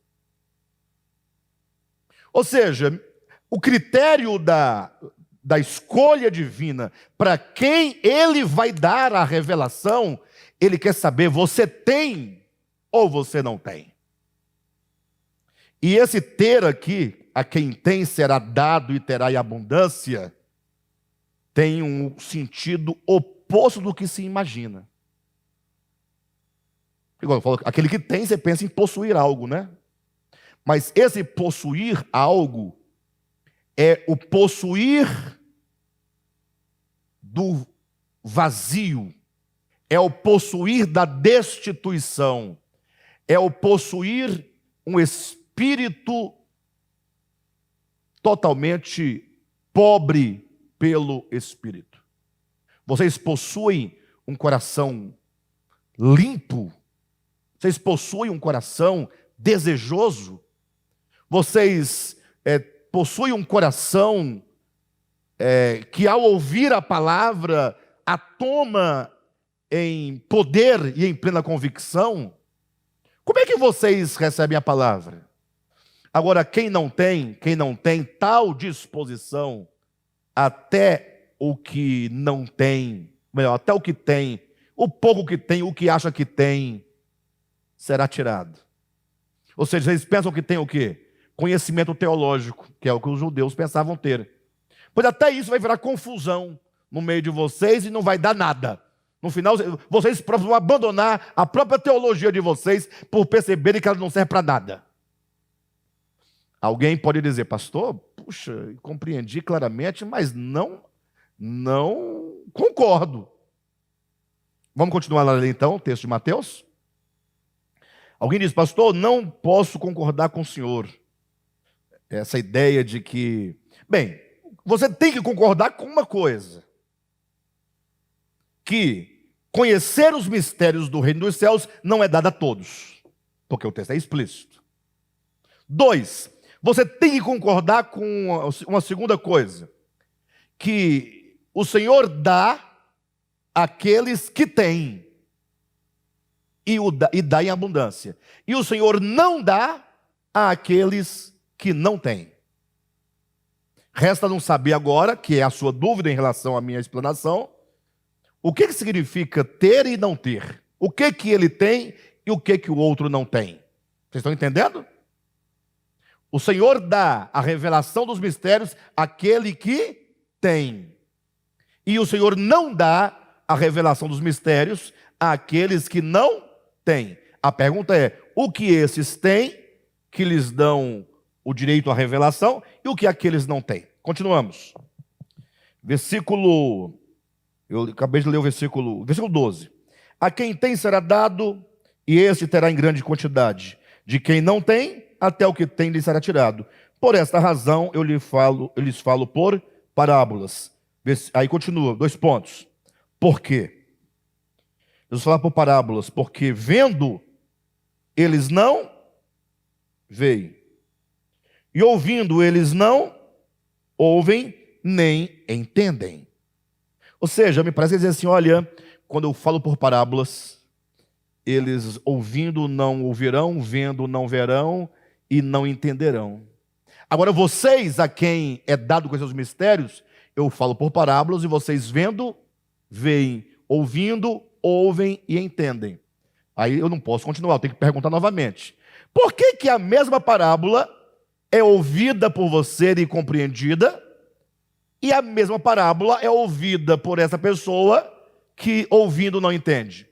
Ou seja, o critério da escolha divina, para quem ele vai dar a revelação, ele quer saber, você tem ou você não tem? E esse ter aqui, a quem tem será dado e terá em abundância, tem um sentido oposto do que se imagina. Igual eu falo, aquele que tem, você pensa em possuir algo, né? Mas esse possuir algo é o possuir do vazio, é o possuir da destituição, é o possuir um espírito totalmente pobre pelo Espírito. Vocês possuem um coração limpo? Vocês possuem um coração desejoso? Vocês possuem um coração que ao ouvir a palavra a toma em poder e em plena convicção? Como é que vocês recebem a palavra? Agora, quem não tem tal disposição, até o que não tem, melhor, até o que tem, o pouco que tem, o que acha que tem, será tirado. Ou seja, eles pensam que tem o quê? Conhecimento teológico, que é o que os judeus pensavam ter. Pois até isso vai virar confusão no meio de vocês e não vai dar nada. No final, vocês próprios vão abandonar a própria teologia de vocês por perceberem que ela não serve para nada. Alguém pode dizer, pastor, puxa, compreendi claramente, mas não concordo. Vamos continuar lá então, o texto de Mateus? Alguém diz, pastor, não posso concordar com o senhor. Essa ideia de que, bem, você tem que concordar com uma coisa, que conhecer os mistérios do reino dos céus não é dado a todos, porque o texto é explícito. 2, você tem que concordar com uma segunda coisa, que o Senhor dá àqueles que têm, e dá em abundância. E o Senhor não dá àqueles que não têm. Resta não saber agora, que é a sua dúvida em relação à minha explanação, o que significa ter e não ter? O que ele tem e o que o outro não tem? Vocês estão entendendo? O Senhor dá a revelação dos mistérios àquele que tem. E o Senhor não dá a revelação dos mistérios àqueles que não têm. A pergunta é, o que esses têm, que lhes dão o direito à revelação, e o que aqueles não têm? Continuamos. Eu acabei de ler o versículo 12. A quem tem será dado, e esse terá em grande quantidade. De quem não tem, até o que tem lhe será tirado. Por esta razão eu lhes falo por parábolas. Aí continua, 2 pontos. Por quê? Jesus fala por parábolas, porque vendo, eles não veem. E ouvindo, eles não ouvem, nem entendem. Ou seja, me parece dizer assim, olha, quando eu falo por parábolas, eles ouvindo não ouvirão, vendo não verão e não entenderão. Agora vocês, a quem é dado conhecer os mistérios, eu falo por parábolas e vocês vendo, veem, ouvindo, ouvem e entendem. Aí eu não posso continuar, eu tenho que perguntar novamente. Por que a mesma parábola é ouvida por você e compreendida, e a mesma parábola é ouvida por essa pessoa que ouvindo não entende?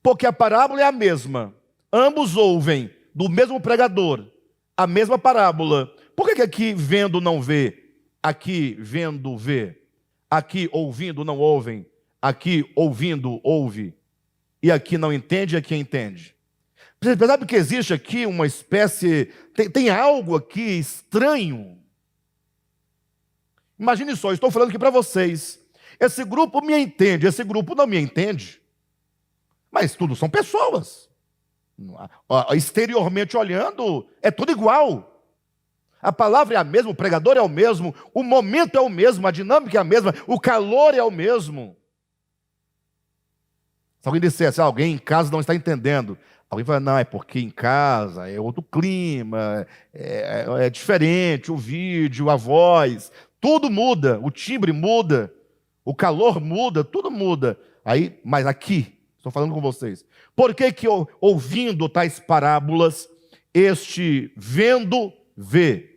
Porque a parábola é a mesma. Ambos ouvem do mesmo pregador a mesma parábola. Por que aqui vendo não vê? Aqui vendo vê? Aqui ouvindo não ouvem? Aqui ouvindo ouve? E aqui não entende, e aqui entende? Você percebe que existe aqui uma espécie... Tem algo aqui estranho. Imagine só, eu estou falando aqui para vocês. Esse grupo me entende, esse grupo não me entende. Mas tudo são pessoas. Exteriormente olhando, é tudo igual. A palavra é a mesma, o pregador é o mesmo, o momento é o mesmo, a dinâmica é a mesma, o calor é o mesmo. Se alguém dissesse, alguém em casa não está entendendo, alguém fala, não, é porque em casa é outro clima, é diferente, o vídeo, a voz, tudo muda, o timbre muda, o calor muda, tudo muda. Aí, mas aqui, estou falando com vocês, por que ouvindo tais parábolas, este vendo, vê,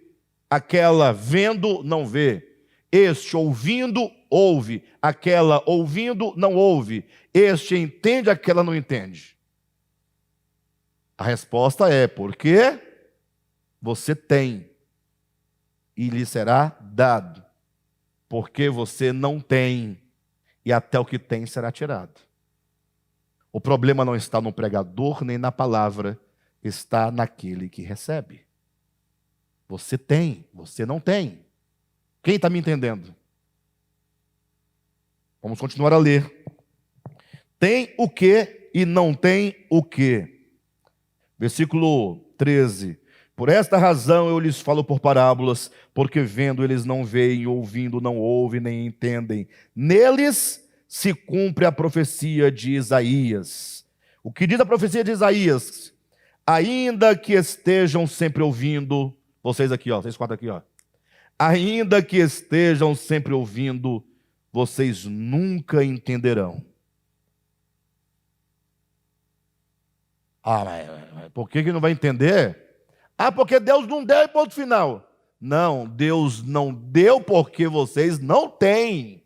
aquela vendo, não vê, este ouvindo, ouve, aquela ouvindo, não ouve, este entende, aquela não entende? A resposta é, porque você tem e lhe será dado, porque você não tem e até o que tem será tirado. O problema não está no pregador nem na palavra, está naquele que recebe. Você tem, você não tem. Quem está me entendendo? Vamos continuar a ler. Tem o que e não tem o que. Versículo 13. Por esta razão eu lhes falo por parábolas, porque vendo eles não veem, ouvindo não ouvem, nem entendem. Neles se cumpre a profecia de Isaías. O que diz a profecia de Isaías? Ainda que estejam sempre ouvindo, Vocês aqui, ó, vocês quatro aqui, ó. Ainda que estejam sempre ouvindo, vocês nunca entenderão. Ah, mas por que não vai entender? Ah, porque Deus não deu e ponto final. Não, Deus não deu porque vocês não têm.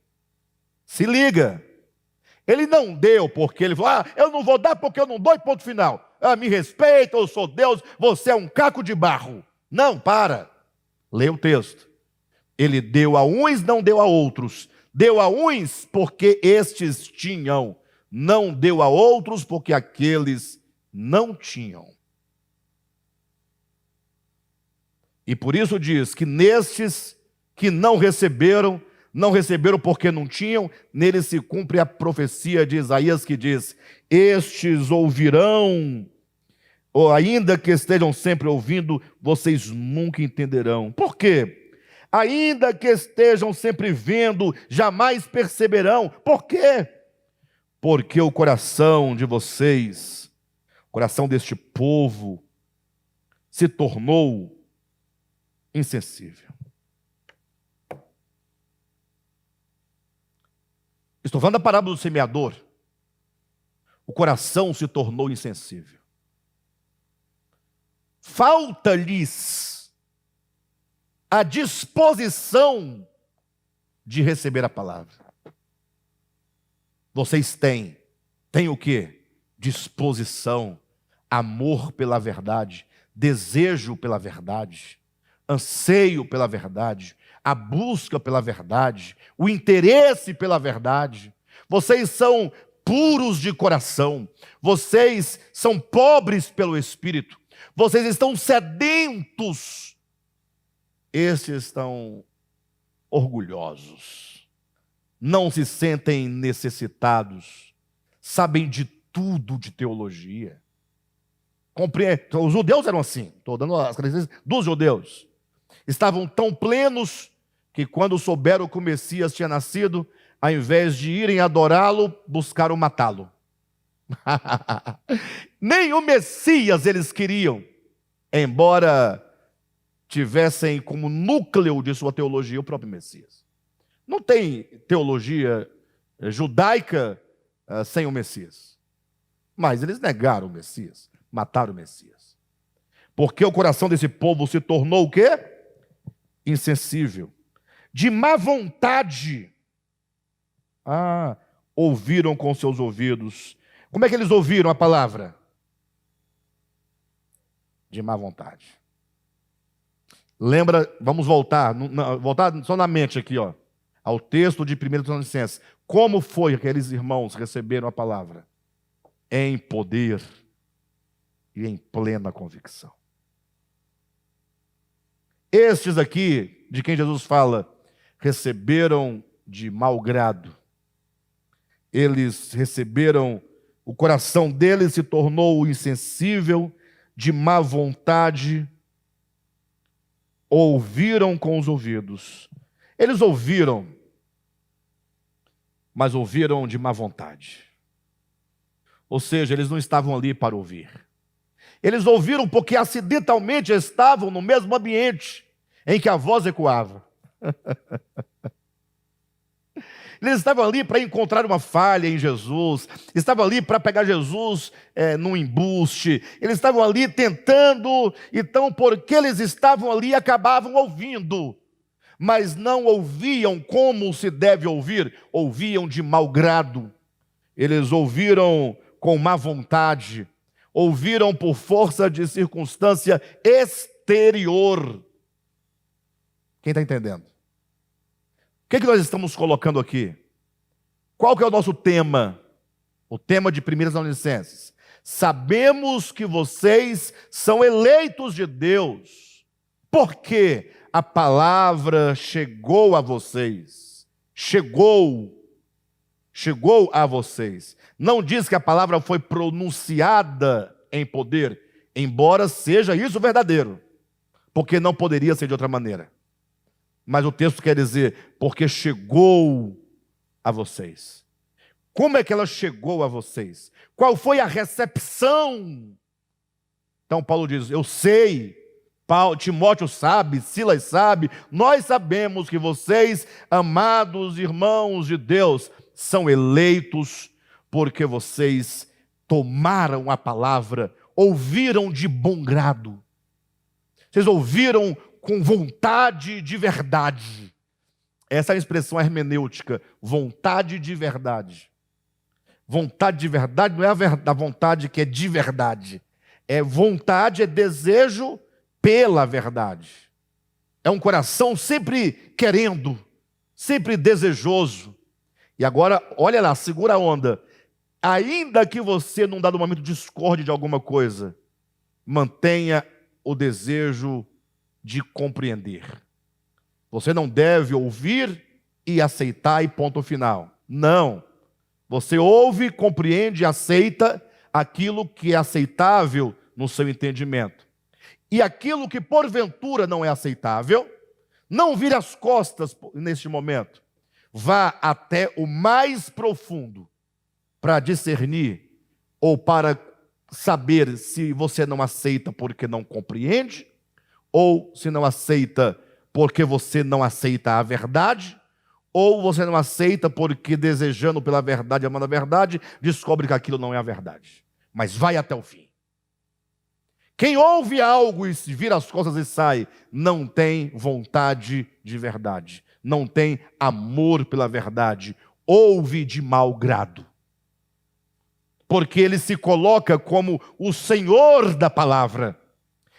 Se liga. Ele não deu porque ele falou, eu não vou dar porque eu não dou e ponto final. Me respeita, eu sou Deus, você é um caco de barro. Não, para. Leia o texto. Ele deu a uns, não deu a outros. Deu a uns porque estes tinham. Não deu a outros porque aqueles não tinham. E por isso diz que nestes que não receberam porque não tinham, neles se cumpre a profecia de Isaías que diz, estes ouvirão, ou ainda que estejam sempre ouvindo, vocês nunca entenderão. Por quê? Ainda que estejam sempre vendo, jamais perceberão. Por quê? Porque o coração de vocês, o coração deste povo, se tornou insensível. Estou falando da parábola do semeador. O coração se tornou insensível. Falta-lhes a disposição de receber a palavra. Vocês têm o quê? Disposição, amor pela verdade, desejo pela verdade, anseio pela verdade, a busca pela verdade, o interesse pela verdade. Vocês são puros de coração, vocês são pobres pelo Espírito, vocês estão sedentos, estes estão orgulhosos, não se sentem necessitados, sabem de tudo de teologia. Os judeus eram assim, estou dando as características dos judeus. Estavam tão plenos que quando souberam que o Messias tinha nascido, ao invés de irem adorá-lo, buscaram matá-lo. Nem o Messias eles queriam, embora tivessem como núcleo de sua teologia o próprio Messias. Não tem teologia judaica sem o Messias. Mas eles negaram o Messias, mataram o Messias. Porque o coração desse povo se tornou o quê? Insensível. De má vontade. Ouviram com seus ouvidos. Como é que eles ouviram a palavra? De má vontade. Lembra, vamos voltar só na mente aqui, ó, ao texto de 1 Tessalonicenses. Como foi que aqueles irmãos receberam a palavra? Em poder e em plena convicção. Estes aqui, de quem Jesus fala, receberam de mau grado. Eles receberam, o coração deles se tornou insensível, de má vontade, ouviram com os ouvidos. Eles ouviram, mas ouviram de má vontade. Ou seja, eles não estavam ali para ouvir. Eles ouviram porque acidentalmente estavam no mesmo ambiente em que a voz ecoava. Eles estavam ali para encontrar uma falha em Jesus, estavam ali para pegar Jesus num embuste, eles estavam ali tentando, então porque eles estavam ali acabavam ouvindo, mas não ouviam como se deve ouvir, ouviam de mau grado, eles ouviram com má vontade, ouviram por força de circunstância exterior. Quem está entendendo? O que nós estamos colocando aqui? Qual que é o nosso tema? O tema de 1 Tessalonicenses. Sabemos que vocês são eleitos de Deus, porque a palavra chegou a vocês. Chegou a vocês. Não diz que a palavra foi pronunciada em poder, embora seja isso verdadeiro, porque não poderia ser de outra maneira. Mas o texto quer dizer, porque chegou a vocês. Como é que ela chegou a vocês? Qual foi a recepção? Então Paulo diz, eu sei, Timóteo sabe, Silas sabe, nós sabemos que vocês, amados irmãos de Deus, são eleitos porque vocês tomaram a palavra, ouviram de bom grado. Vocês ouviram com vontade de verdade. Essa é a expressão hermenêutica, vontade de verdade. Vontade de verdade não é a vontade que é de verdade. É vontade, é desejo pela verdade. É um coração sempre querendo, sempre desejoso. E agora, olha lá, segura a onda. Ainda que você, num dado momento, discorde de alguma coisa, mantenha o desejo de compreender. Você não deve ouvir e aceitar e ponto final. Não. Você ouve, compreende e aceita aquilo que é aceitável no seu entendimento. E aquilo que porventura não é aceitável, não vire as costas neste momento. Vá até o mais profundo para discernir ou para saber se você não aceita porque não compreende, ou se não aceita porque você não aceita a verdade, ou você não aceita porque desejando pela verdade, amando a verdade, descobre que aquilo não é a verdade. Mas vai até o fim. Quem ouve algo e se vira as costas e sai, não tem vontade de verdade, não tem amor pela verdade, ouve de mau grado. Porque ele se coloca como o Senhor da palavra.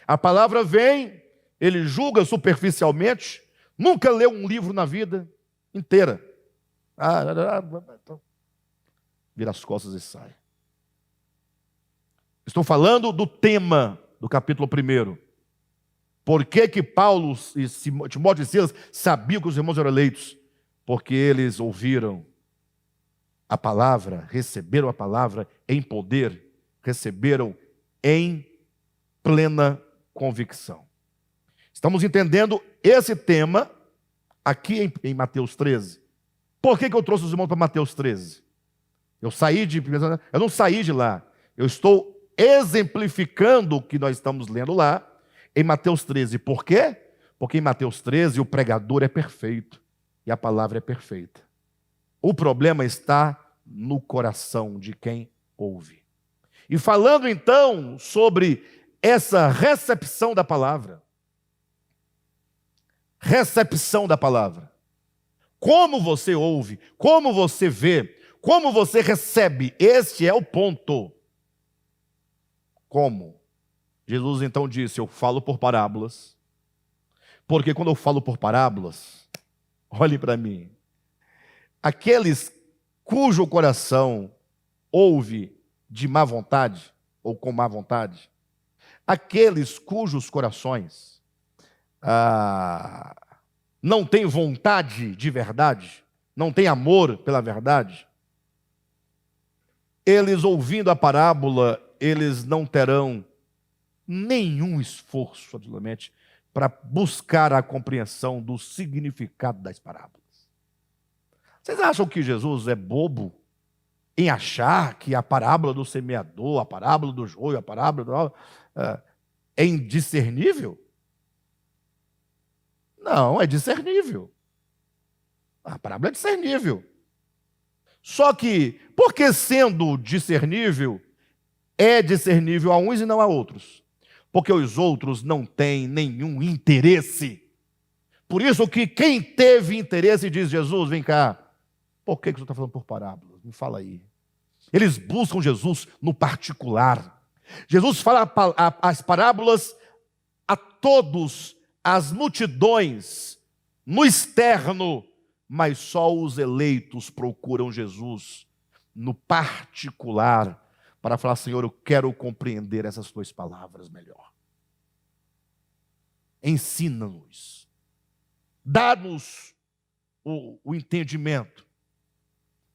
A palavra vem, ele julga superficialmente, nunca leu um livro na vida inteira. Vira as costas e sai. Estou falando do tema do capítulo 1. Por que Paulo e Timóteo e Silas sabiam que os irmãos eram eleitos? Porque eles ouviram a palavra, receberam a palavra em poder, receberam em plena convicção. Estamos entendendo esse tema aqui em Mateus 13. Por que eu trouxe os irmãos para Mateus 13? Eu não saí de lá. Eu estou exemplificando o que nós estamos lendo lá em Mateus 13. Por quê? Porque em Mateus 13 o pregador é perfeito e a palavra é perfeita. O problema está no coração de quem ouve. E falando então sobre essa recepção da palavra. Recepção da palavra. Como você ouve, como você vê, como você recebe, este é o ponto. Como? Jesus então disse, eu falo por parábolas, porque quando eu falo por parábolas, olhe para mim, aqueles cujo coração ouve de má vontade, ou com má vontade, aqueles cujos corações não têm vontade de verdade, não têm amor pela verdade, eles ouvindo a parábola, eles não terão nenhum esforço, absolutamente, para buscar a compreensão do significado das parábolas. Vocês acham que Jesus é bobo em achar que a parábola do semeador, a parábola do joio, a parábola é indiscernível? Não, é discernível. A parábola é discernível. Só que, porque sendo discernível, é discernível a uns e não a outros. Porque os outros não têm nenhum interesse. Por isso que quem teve interesse diz, Jesus, vem cá, por que você está falando por parábolas? Me fala aí. Eles buscam Jesus no particular. Jesus fala as parábolas a todos, as multidões, no externo, mas só os eleitos procuram Jesus no particular, para falar, Senhor, eu quero compreender essas tuas palavras melhor. Ensina-nos. Dá-nos o entendimento.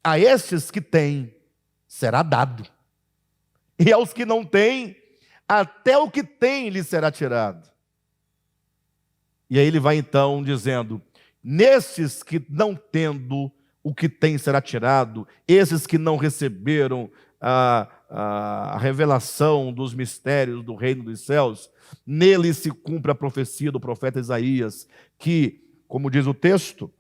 A estes que têm, será dado. E aos que não têm, até o que têm lhes será tirado. E aí ele vai então dizendo, nestes que não tendo o que têm será tirado, esses que não receberam a revelação dos mistérios do reino dos céus, nele se cumpre a profecia do profeta Isaías, que, como diz o texto,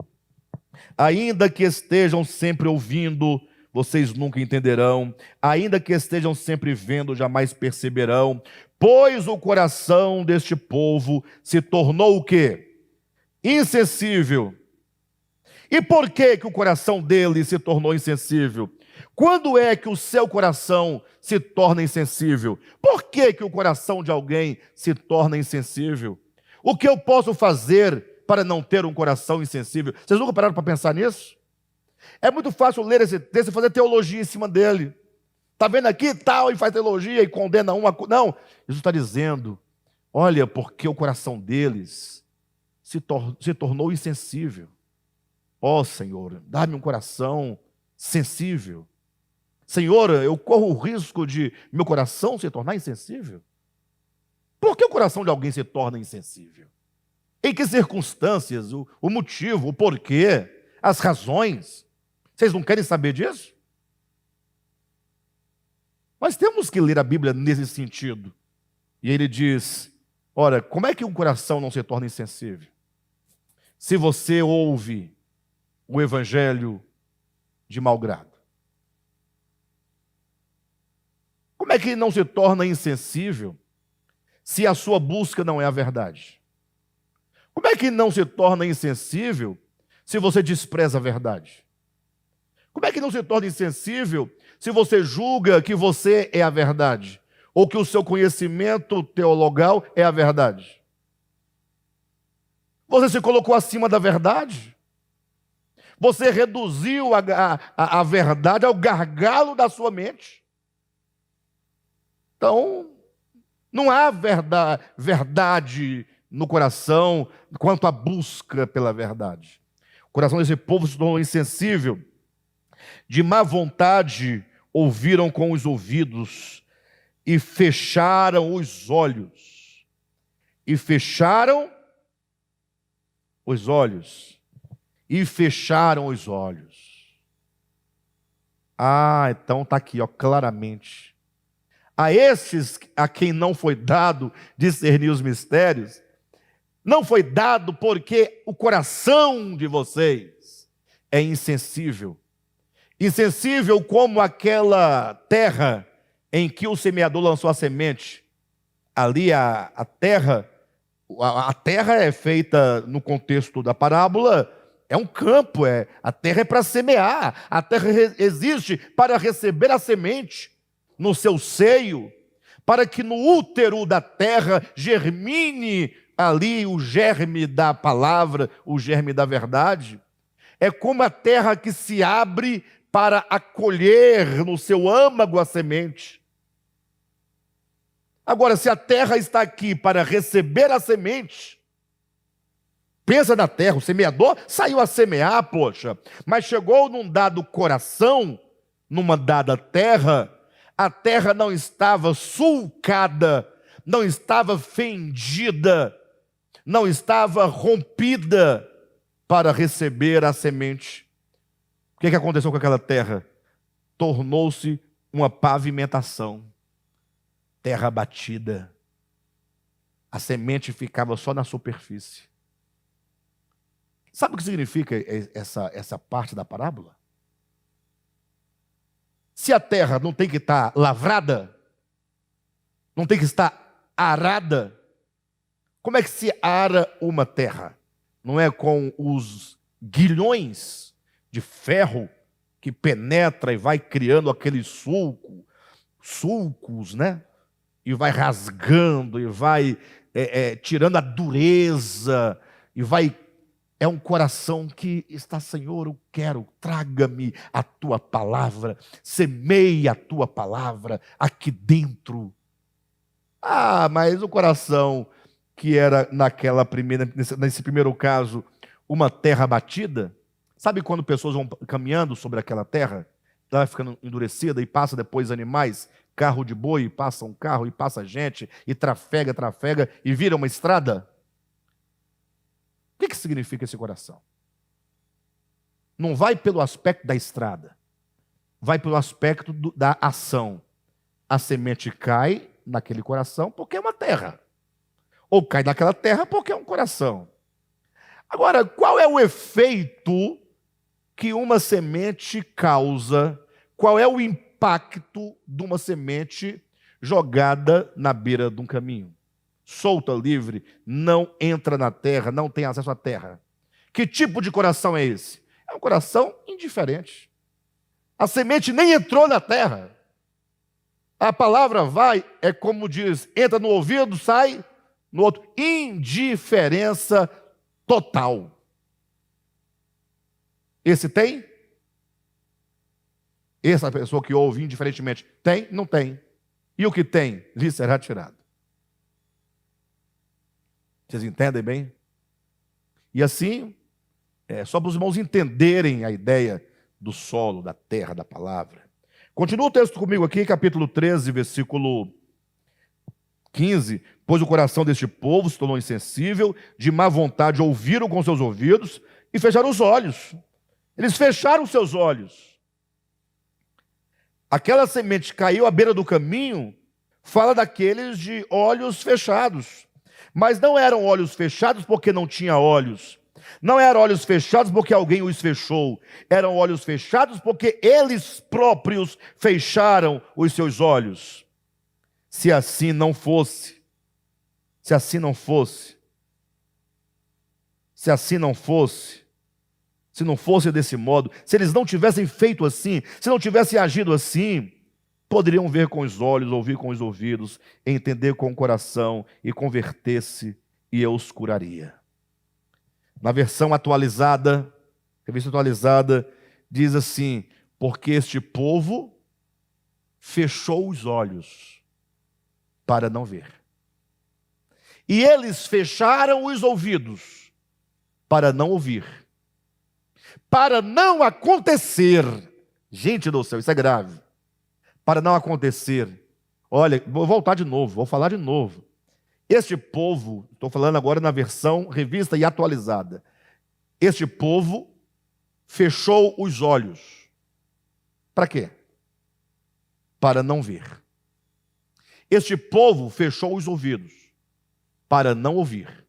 ainda que estejam sempre ouvindo, vocês nunca entenderão, ainda que estejam sempre vendo, jamais perceberão, pois o coração deste povo se tornou o quê? Insensível. E por que o coração dele se tornou insensível? Quando é que o seu coração se torna insensível? Por que o coração de alguém se torna insensível? O que eu posso fazer para não ter um coração insensível? Vocês nunca pararam para pensar nisso? É muito fácil ler esse texto e fazer teologia em cima dele. Está vendo aqui, tal, e faz teologia e condena uma coisa. Não, Jesus está dizendo, olha, porque o coração deles se tornou insensível. Ó Senhor, dá-me um coração sensível. Senhor, eu corro o risco de meu coração se tornar insensível? Por que o coração de alguém se torna insensível? Em que circunstâncias? O motivo, o porquê, as razões? Vocês não querem saber disso? Nós temos que ler a Bíblia nesse sentido. E ele diz, ora, como é que um coração não se torna insensível? Se você ouve o evangelho de mau grado. Como é que não se torna insensível se a sua busca não é a verdade? Como é que não se torna insensível se você despreza a verdade? Como é que não se torna insensível se você julga que você é a verdade? Ou que o seu conhecimento teologal é a verdade? Você se colocou acima da verdade? Você reduziu a verdade ao gargalo da sua mente. Então, não há verdade no coração quanto à busca pela verdade. O coração desse povo se tornou insensível. De má vontade ouviram com os ouvidos e fecharam os olhos. E fecharam os olhos. E fecharam os olhos. Ah, então está aqui, ó, claramente. A esses a quem não foi dado discernir os mistérios, não foi dado porque o coração de vocês é insensível. Insensível como aquela terra em que o semeador lançou a semente. Ali a terra é feita no contexto da parábola, é um campo, a terra é para semear, a terra existe para receber a semente no seu seio, para que no útero da terra germine ali o germe da palavra, o germe da verdade. É como a terra que se abre para acolher no seu âmago a semente. Agora, se a terra está aqui para receber a semente, pensa na terra, o semeador saiu a semear, poxa, mas chegou num dado coração, numa dada terra, a terra não estava sulcada, não estava fendida, não estava rompida para receber a semente. O que aconteceu com aquela terra? Tornou-se uma pavimentação, terra batida. A semente ficava só na superfície. Sabe o que significa essa parte da parábola? Se a terra não tem que estar lavrada, não tem que estar arada, como é que se ara uma terra? Não é com os guilhões de ferro que penetra e vai criando aqueles sulcos, né? E vai rasgando, e vai tirando a dureza, e vai... É um coração que está, Senhor, eu quero, traga-me a tua palavra, semeie a tua palavra aqui dentro. Ah, mas o coração que era nesse primeiro caso, uma terra batida, sabe quando pessoas vão caminhando sobre aquela terra, ela vai ficando endurecida e passa depois animais, carro de boi, passa um carro e passa gente, e trafega, e vira uma estrada? O que significa esse coração? Não vai pelo aspecto da estrada, vai pelo aspecto da ação. A semente cai naquele coração porque é uma terra. Ou cai naquela terra porque é um coração. Agora, qual é o efeito que uma semente causa? Qual é o impacto de uma semente jogada na beira de um caminho? Solta, livre, não entra na terra, não tem acesso à terra. Que tipo de coração é esse? É um coração indiferente. A semente nem entrou na terra. A palavra vai, é como diz, entra no ouvido, sai no outro. Indiferença total. Esse tem? Essa pessoa que ouve indiferentemente, tem? Não tem. E o que tem, lhe será tirado. Vocês entendem bem? E assim, só para os irmãos entenderem a ideia do solo, da terra, da palavra. Continua o texto comigo aqui, capítulo 13, versículo 15. Pois o coração deste povo se tornou insensível, de má vontade ouviram com seus ouvidos e fecharam os olhos. Eles fecharam os seus olhos. Aquela semente caiu à beira do caminho, fala daqueles de olhos fechados. Mas não eram olhos fechados porque não tinha olhos. Não eram olhos fechados porque alguém os fechou. Eram olhos fechados porque eles próprios fecharam os seus olhos. Se assim não fosse, se assim não fosse, se assim não fosse, se não fosse desse modo, se eles não tivessem feito assim, se não tivessem agido assim, poderiam ver com os olhos, ouvir com os ouvidos, entender com o coração e converter-se, e eu os curaria. Na versão atualizada, revista atualizada, diz assim: porque este povo fechou os olhos para não ver. E eles fecharam os ouvidos para não ouvir. Para não acontecer, gente do céu, isso é grave. Para não acontecer, olha, vou voltar de novo, vou falar de novo. Este povo, estou falando agora na versão revista e atualizada. Este povo fechou os olhos. Para quê? Para não ver. Este povo fechou os ouvidos. Para não ouvir.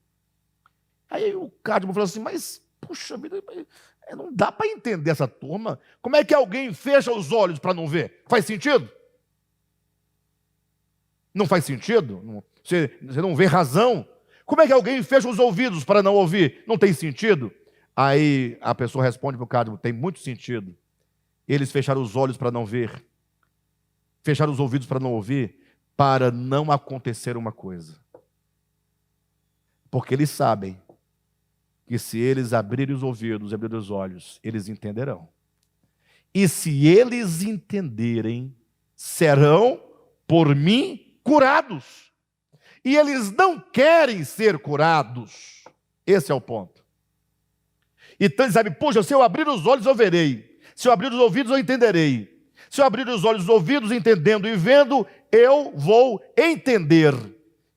Aí o Cadmo falou assim, mas, puxa vida, não dá para entender essa turma. Como é que alguém fecha os olhos para não ver? Faz sentido? Não faz sentido? Você não vê razão? Como é que alguém fecha os ouvidos para não ouvir? Não tem sentido? Aí a pessoa responde para o Cadmo, tem muito sentido. Eles fecharam os olhos para não ver. Fecharam os ouvidos para não ouvir, para não acontecer uma coisa. Porque eles sabem que se eles abrirem os ouvidos, abrirem os olhos, eles entenderão. E se eles entenderem, serão por mim curados. E eles não querem ser curados. Esse é o ponto. Então eles sabem, poxa, se eu abrir os olhos eu verei. Se eu abrir os ouvidos eu entenderei. Se eu abrir os olhos, os ouvidos, entendendo e vendo, eu vou entender.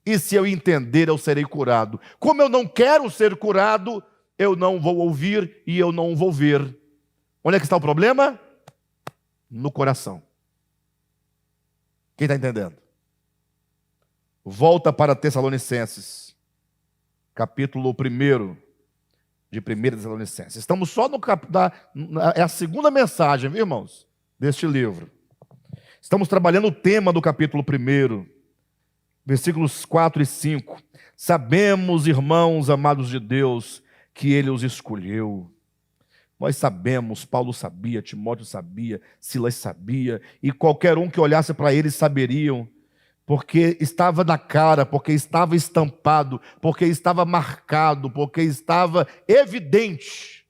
E se eu entender, eu serei curado. Como eu não quero ser curado, eu não vou ouvir e eu não vou ver. Onde é que está o problema? No coração. Quem está entendendo? Volta para Tessalonicenses, capítulo 1 de 1 Tessalonicenses. Estamos só no é a segunda mensagem, viu, irmãos, deste livro. Estamos trabalhando o tema do capítulo 1, versículos 4 e 5. Sabemos, irmãos amados de Deus, que Ele os escolheu. Nós sabemos, Paulo sabia, Timóteo sabia, Silas sabia, e qualquer um que olhasse para eles saberiam, porque estava na cara, porque estava estampado, porque estava marcado, porque estava evidente.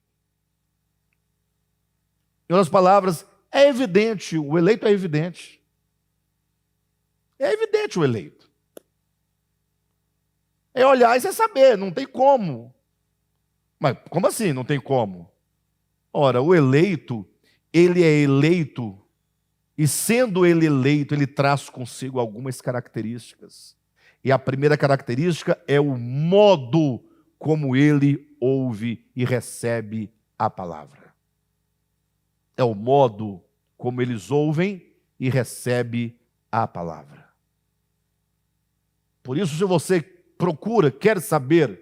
Em outras palavras, é evidente, o eleito é evidente. É evidente o eleito. É olhar e você saber, não tem como. Mas como assim não tem como? Ora, o eleito, ele é eleito, e sendo ele eleito, ele traz consigo algumas características. E a primeira característica é o modo como ele ouve e recebe a palavra. É o modo como eles ouvem e recebem a palavra. Por isso, se você quer saber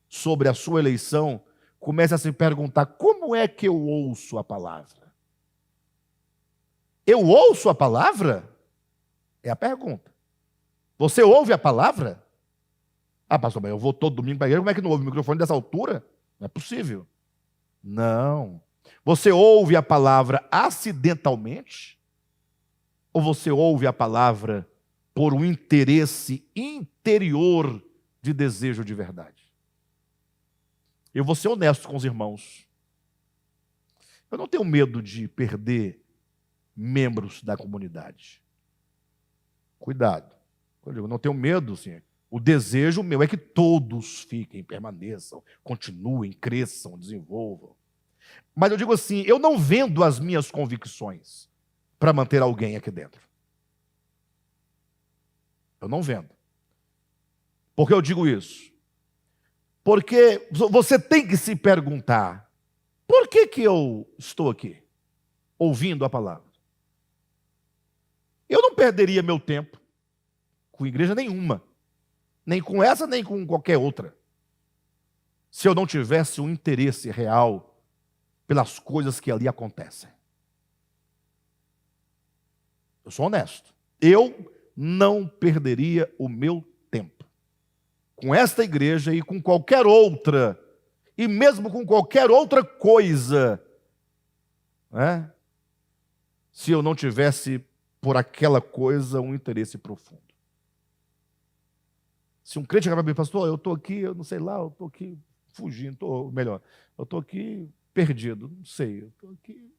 sobre a sua eleição, comece a se perguntar: como é que eu ouço a palavra? Eu ouço a palavra? É a pergunta. Você ouve a palavra? Ah, pastor, mas eu vou todo domingo para a igreja, como é que não ouve o microfone dessa altura? Não é possível. Não. Você ouve a palavra acidentalmente? Ou você ouve a palavra por um interesse interior de desejo de verdade? Eu vou ser honesto com os irmãos. Eu não tenho medo de perder membros da comunidade. Cuidado. Eu não tenho medo, sim. O desejo meu é que todos fiquem, permaneçam, continuem, cresçam, desenvolvam. Mas eu digo assim, eu não vendo as minhas convicções para manter alguém aqui dentro. Eu não vendo. Por que eu digo isso? Porque você tem que se perguntar: por que eu estou aqui, ouvindo a palavra? Eu não perderia meu tempo com igreja nenhuma, nem com essa, nem com qualquer outra, se eu não tivesse um interesse real pelas coisas que ali acontecem. Eu sou honesto. Eu não perderia o meu tempo com esta igreja e com qualquer outra, e mesmo com qualquer outra coisa, né, se eu não tivesse por aquela coisa um interesse profundo. Se um crente chegar para mim: pastor, eu estou aqui, eu não sei lá, eu estou aqui fugindo, eu estou aqui perdido, não sei, eu estou aqui,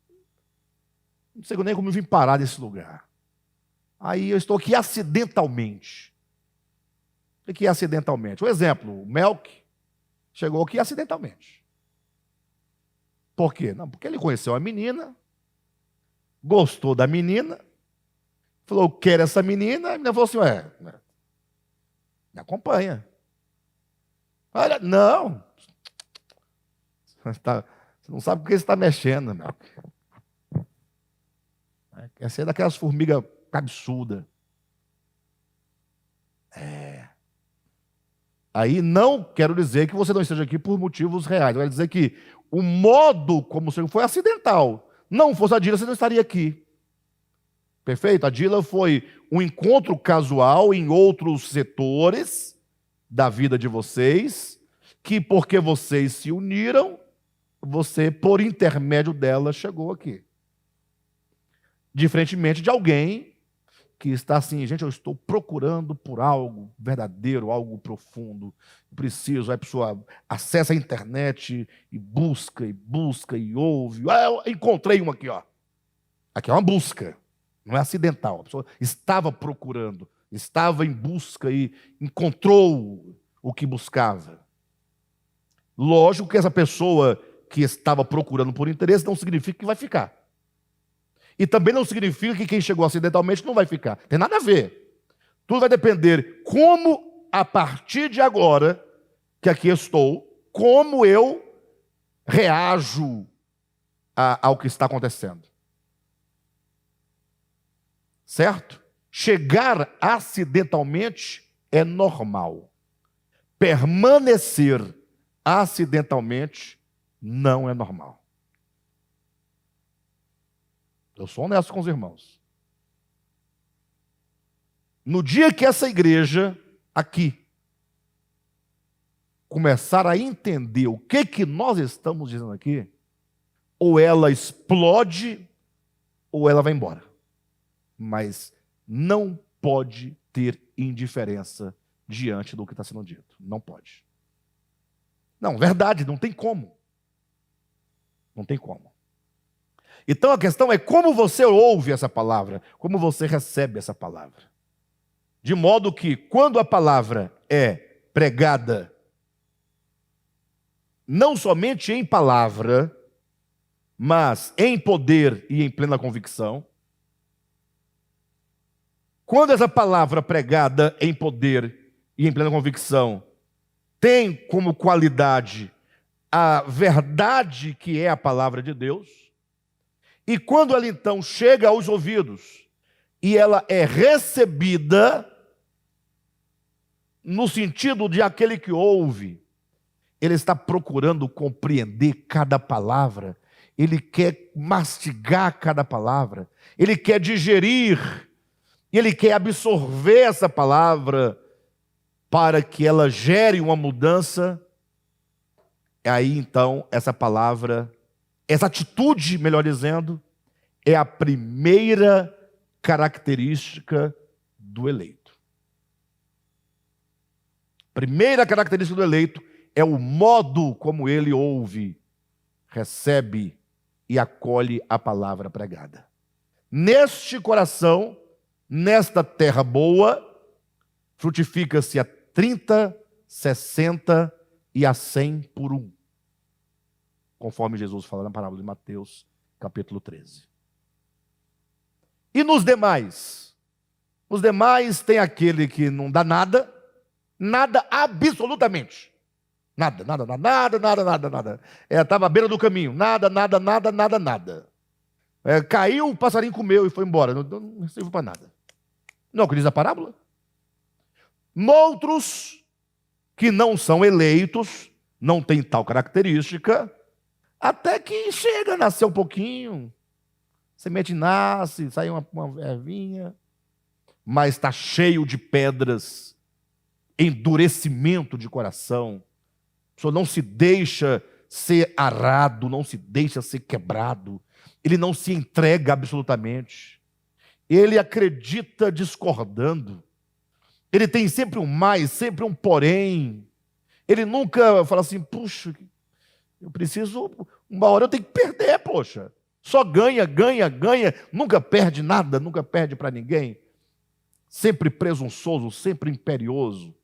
não sei nem como eu vim parar desse lugar. Aí eu estou aqui acidentalmente. O que é acidentalmente? Um exemplo, o Melk chegou aqui acidentalmente. Por quê? Não, porque ele conheceu a menina, gostou da menina, falou: eu quero essa menina. A menina falou assim: me acompanha. Olha, não. Você não sabe com que você está mexendo, meu. Quer ser daquelas formigas cabeçudas. Aí não quero dizer que você não esteja aqui por motivos reais. Eu quero dizer que o modo como você foi acidental. Não fosse a Dila, você não estaria aqui. Perfeito? A Dila foi um encontro casual em outros setores da vida de vocês, que porque vocês se uniram, você, por intermédio dela, chegou aqui. Diferentemente de alguém que está assim: gente, eu estou procurando por algo verdadeiro, algo profundo, preciso. Aí a pessoa acessa a internet e busca, e ouve. Eu encontrei uma aqui, ó. Aqui é uma busca, não é acidental. A pessoa estava procurando, estava em busca e encontrou o que buscava. Lógico que essa pessoa que estava procurando por interesse não significa que vai ficar. E também não significa que quem chegou acidentalmente não vai ficar. Tem nada a ver. Tudo vai depender como, a partir de agora, que aqui estou, como eu reajo ao que está acontecendo. Certo? Chegar acidentalmente é normal. Permanecer acidentalmente não é normal. Eu sou honesto com os irmãos. No dia que essa igreja aqui começar a entender o que nós estamos dizendo aqui, ou ela explode, ou ela vai embora. Mas não pode ter indiferença diante do que está sendo dito. Não pode. Não, verdade, não tem como. Não tem como. Então a questão é como você ouve essa palavra, como você recebe essa palavra. De modo que, quando a palavra é pregada, não somente em palavra, mas em poder e em plena convicção, quando essa palavra pregada em poder e em plena convicção tem como qualidade a verdade que é a palavra de Deus, e quando ela então chega aos ouvidos e ela é recebida no sentido de aquele que ouve, ele está procurando compreender cada palavra, ele quer mastigar cada palavra, ele quer digerir, ele quer absorver essa palavra para que ela gere uma mudança. Aí então, essa palavra, essa atitude, melhor dizendo, é a primeira característica do eleito. Primeira característica do eleito é o modo como ele ouve, recebe e acolhe a palavra pregada. Neste coração, nesta terra boa, frutifica-se a 30, 60 e a 100 por um, conforme Jesus fala na parábola de Mateus, capítulo 13. E nos demais? Os demais tem aquele que não dá nada, nada absolutamente. Nada. Estava à beira do caminho. Nada. Caiu, o passarinho comeu e foi embora. Não serviu para nada. Não é o que diz a parábola? Noutros que não são eleitos, não tem tal característica, até que chega, nasceu um pouquinho, semente nasce, sai uma ervinha, mas está cheio de pedras, endurecimento de coração. A pessoa não se deixa ser arado, não se deixa ser quebrado, ele não se entrega absolutamente, ele acredita discordando, ele tem sempre um mais, sempre um porém, ele nunca fala assim, puxa, eu preciso, uma hora eu tenho que perder, poxa, só ganha, nunca perde nada, nunca perde para ninguém, sempre presunçoso, sempre imperioso,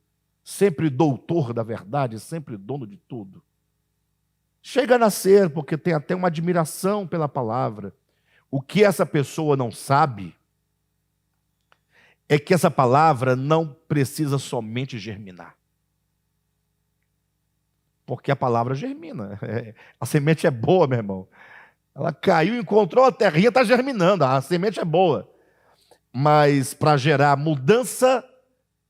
sempre doutor da verdade, sempre dono de tudo. Chega a nascer porque tem até uma admiração pela palavra. O que essa pessoa não sabe é que essa palavra não precisa somente germinar. Porque a palavra germina. A semente é boa, meu irmão. Ela caiu, encontrou a terrinha, está germinando. A semente é boa. Mas para gerar mudança,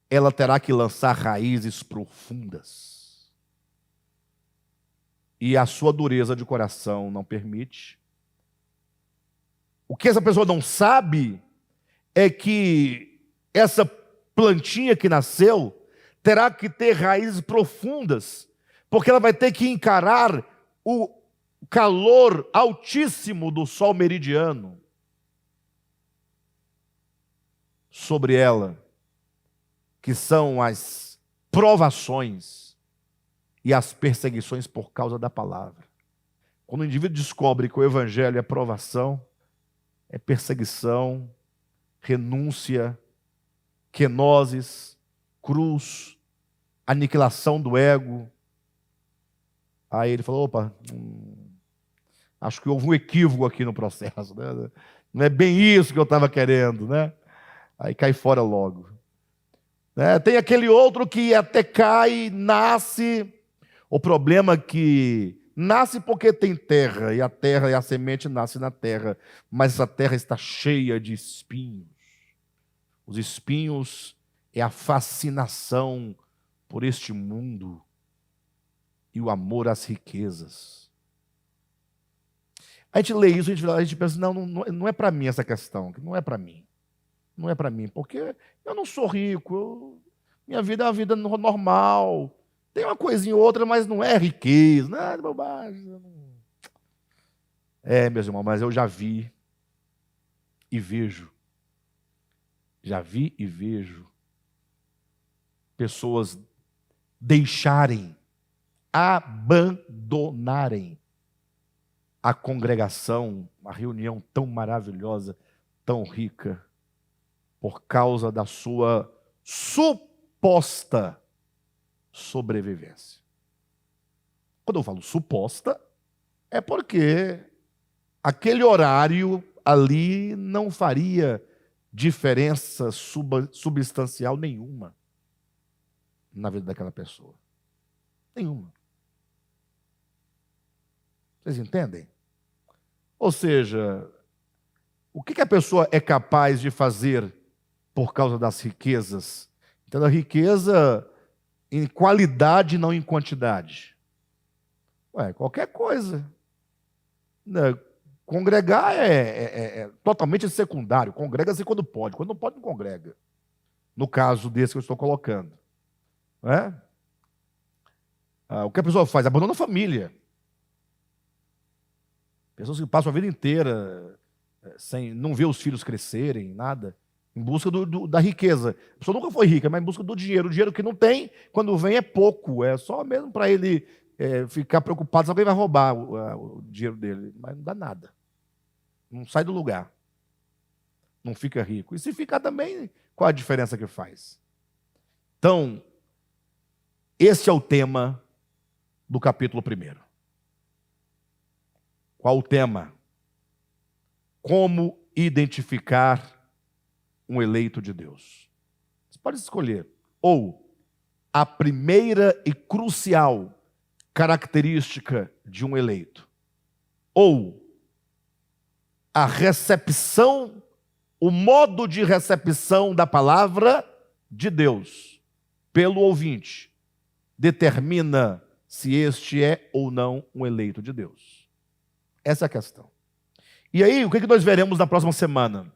ela terá que lançar raízes profundas. E a sua dureza de coração não permite. O que essa pessoa não sabe é que essa plantinha que nasceu terá que ter raízes profundas, porque ela vai ter que encarar o calor altíssimo do sol meridiano sobre ela, que são as provações e as perseguições por causa da palavra. Quando o indivíduo descobre que o evangelho é provação, é perseguição, renúncia, quenoses, cruz, aniquilação do ego, aí ele falou, opa, acho que houve um equívoco aqui no processo, né? Não é bem isso que eu estava querendo, né? Aí cai fora logo. Tem aquele outro que até cai, nasce. O problema é que nasce porque tem terra, e a terra e a semente nasce na terra, mas essa terra está cheia de espinhos. Os espinhos é a fascinação por este mundo e o amor às riquezas. A gente lê isso, a gente pensa, não é para mim essa questão, não é para mim. Não é para mim, porque eu não sou rico, minha vida é uma vida normal, tem uma coisinha ou outra, mas não é riqueza, não é bobagem. Meus irmãos, mas eu já vi e vejo pessoas deixarem, abandonarem a congregação, a reunião tão maravilhosa, tão rica, por causa da sua suposta sobrevivência. Quando eu falo suposta, é porque aquele horário ali não faria diferença substancial nenhuma na vida daquela pessoa. Nenhuma. Vocês entendem? Ou seja, O que a pessoa é capaz de fazer por causa das riquezas? Então, a riqueza em qualidade, não em quantidade. Qualquer coisa. Congregar é totalmente secundário. Congrega-se quando pode. Quando não pode, não congrega. No caso desse que eu estou colocando. Não é? O que a pessoa faz? Abandona a família. Pessoas que passam a vida inteira sem não ver os filhos crescerem, nada, em busca da riqueza. A pessoa nunca foi rica, mas em busca do dinheiro. O dinheiro que não tem, quando vem, é pouco. É só mesmo para ele ficar preocupado se alguém vai roubar o dinheiro dele. Mas não dá nada. Não sai do lugar. Não fica rico. E se ficar também, qual a diferença que faz? Então, esse é o tema do capítulo 1. Qual o tema? Como identificar um eleito de Deus. Você pode escolher. Ou a primeira e crucial característica de um eleito. Ou a recepção, o modo de recepção da palavra de Deus pelo ouvinte determina se este é ou não um eleito de Deus. Essa é a questão. E aí, o que nós veremos na próxima semana?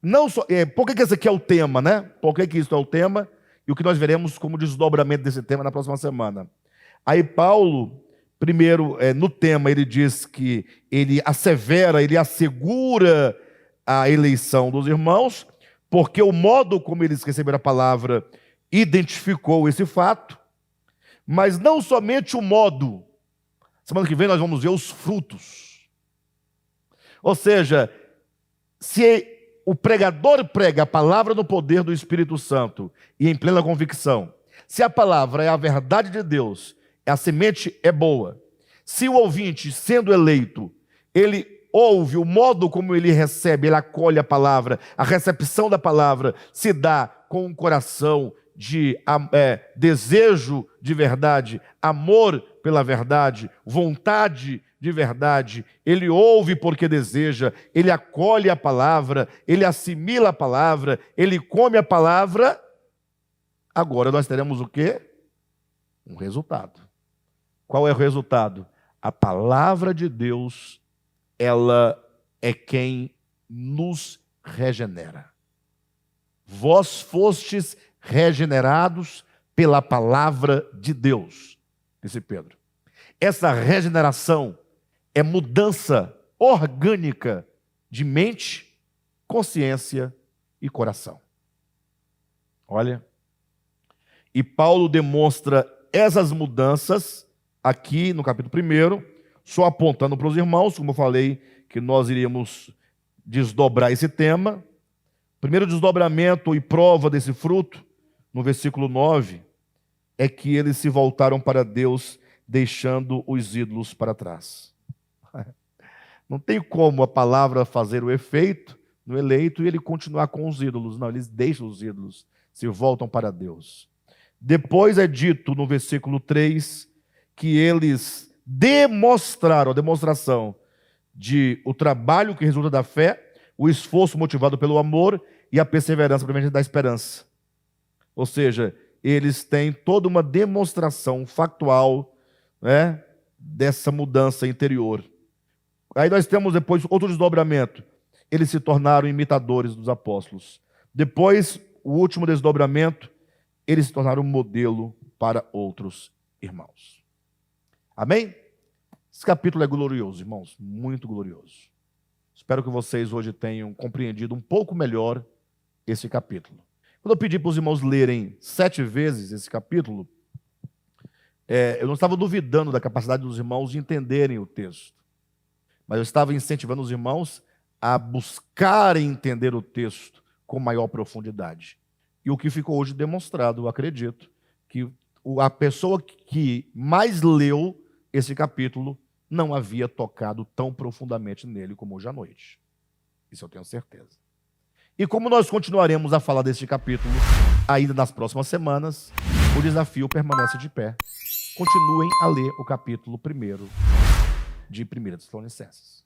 Não só, por que esse aqui é o tema, né? Por que isso é o tema? E o que nós veremos como desdobramento desse tema na próxima semana. Aí Paulo, primeiro, no tema, ele diz que ele assevera, ele assegura a eleição dos irmãos, porque o modo como eles receberam a palavra identificou esse fato, mas não somente o modo. Semana que vem nós vamos ver os frutos. Ou seja, se o pregador prega a palavra no poder do Espírito Santo e em plena convicção, se a palavra é a verdade de Deus, a semente é boa, se o ouvinte, sendo eleito, ele ouve o modo como ele recebe, ele acolhe a palavra, a recepção da palavra se dá com um coração de desejo de verdade, amor pela verdade, vontade de verdade, ele ouve porque deseja, ele acolhe a palavra, ele assimila a palavra, ele come a palavra. Agora nós teremos o quê? Um resultado. Qual é o resultado? A palavra de Deus, ela é quem nos regenera. Vós fostes regenerados pela palavra de Deus, disse Pedro. Essa regeneração é mudança orgânica de mente, consciência e coração. Olha, e Paulo demonstra essas mudanças aqui no capítulo 1, só apontando para os irmãos, como eu falei, que nós iríamos desdobrar esse tema. Primeiro desdobramento e prova desse fruto, no versículo 9, é que eles se voltaram para Deus, deixando os ídolos para trás. Não tem como a palavra fazer o efeito no eleito e ele continuar com os ídolos. Não, eles deixam os ídolos, se voltam para Deus. Depois é dito no versículo 3 que eles demonstraram, a demonstração de o trabalho que resulta da fé, o esforço motivado pelo amor e a perseverança proveniente da esperança. Ou seja, eles têm toda uma demonstração factual, né, dessa mudança interior. Aí nós temos depois outro desdobramento. Eles se tornaram imitadores dos apóstolos. Depois, o último desdobramento, eles se tornaram um modelo para outros irmãos. Amém? Esse capítulo é glorioso, irmãos, muito glorioso. Espero que vocês hoje tenham compreendido um pouco melhor esse capítulo. Quando eu pedi para os irmãos lerem 7 vezes esse capítulo, eu não estava duvidando da capacidade dos irmãos de entenderem o texto, mas eu estava incentivando os irmãos a buscarem entender o texto com maior profundidade. E o que ficou hoje demonstrado, eu acredito, que a pessoa que mais leu esse capítulo não havia tocado tão profundamente nele como hoje à noite. Isso eu tenho certeza. E como nós continuaremos a falar deste capítulo ainda nas próximas semanas, o desafio permanece de pé. Continuem a ler o capítulo 1 de 1 Tessalonicenses.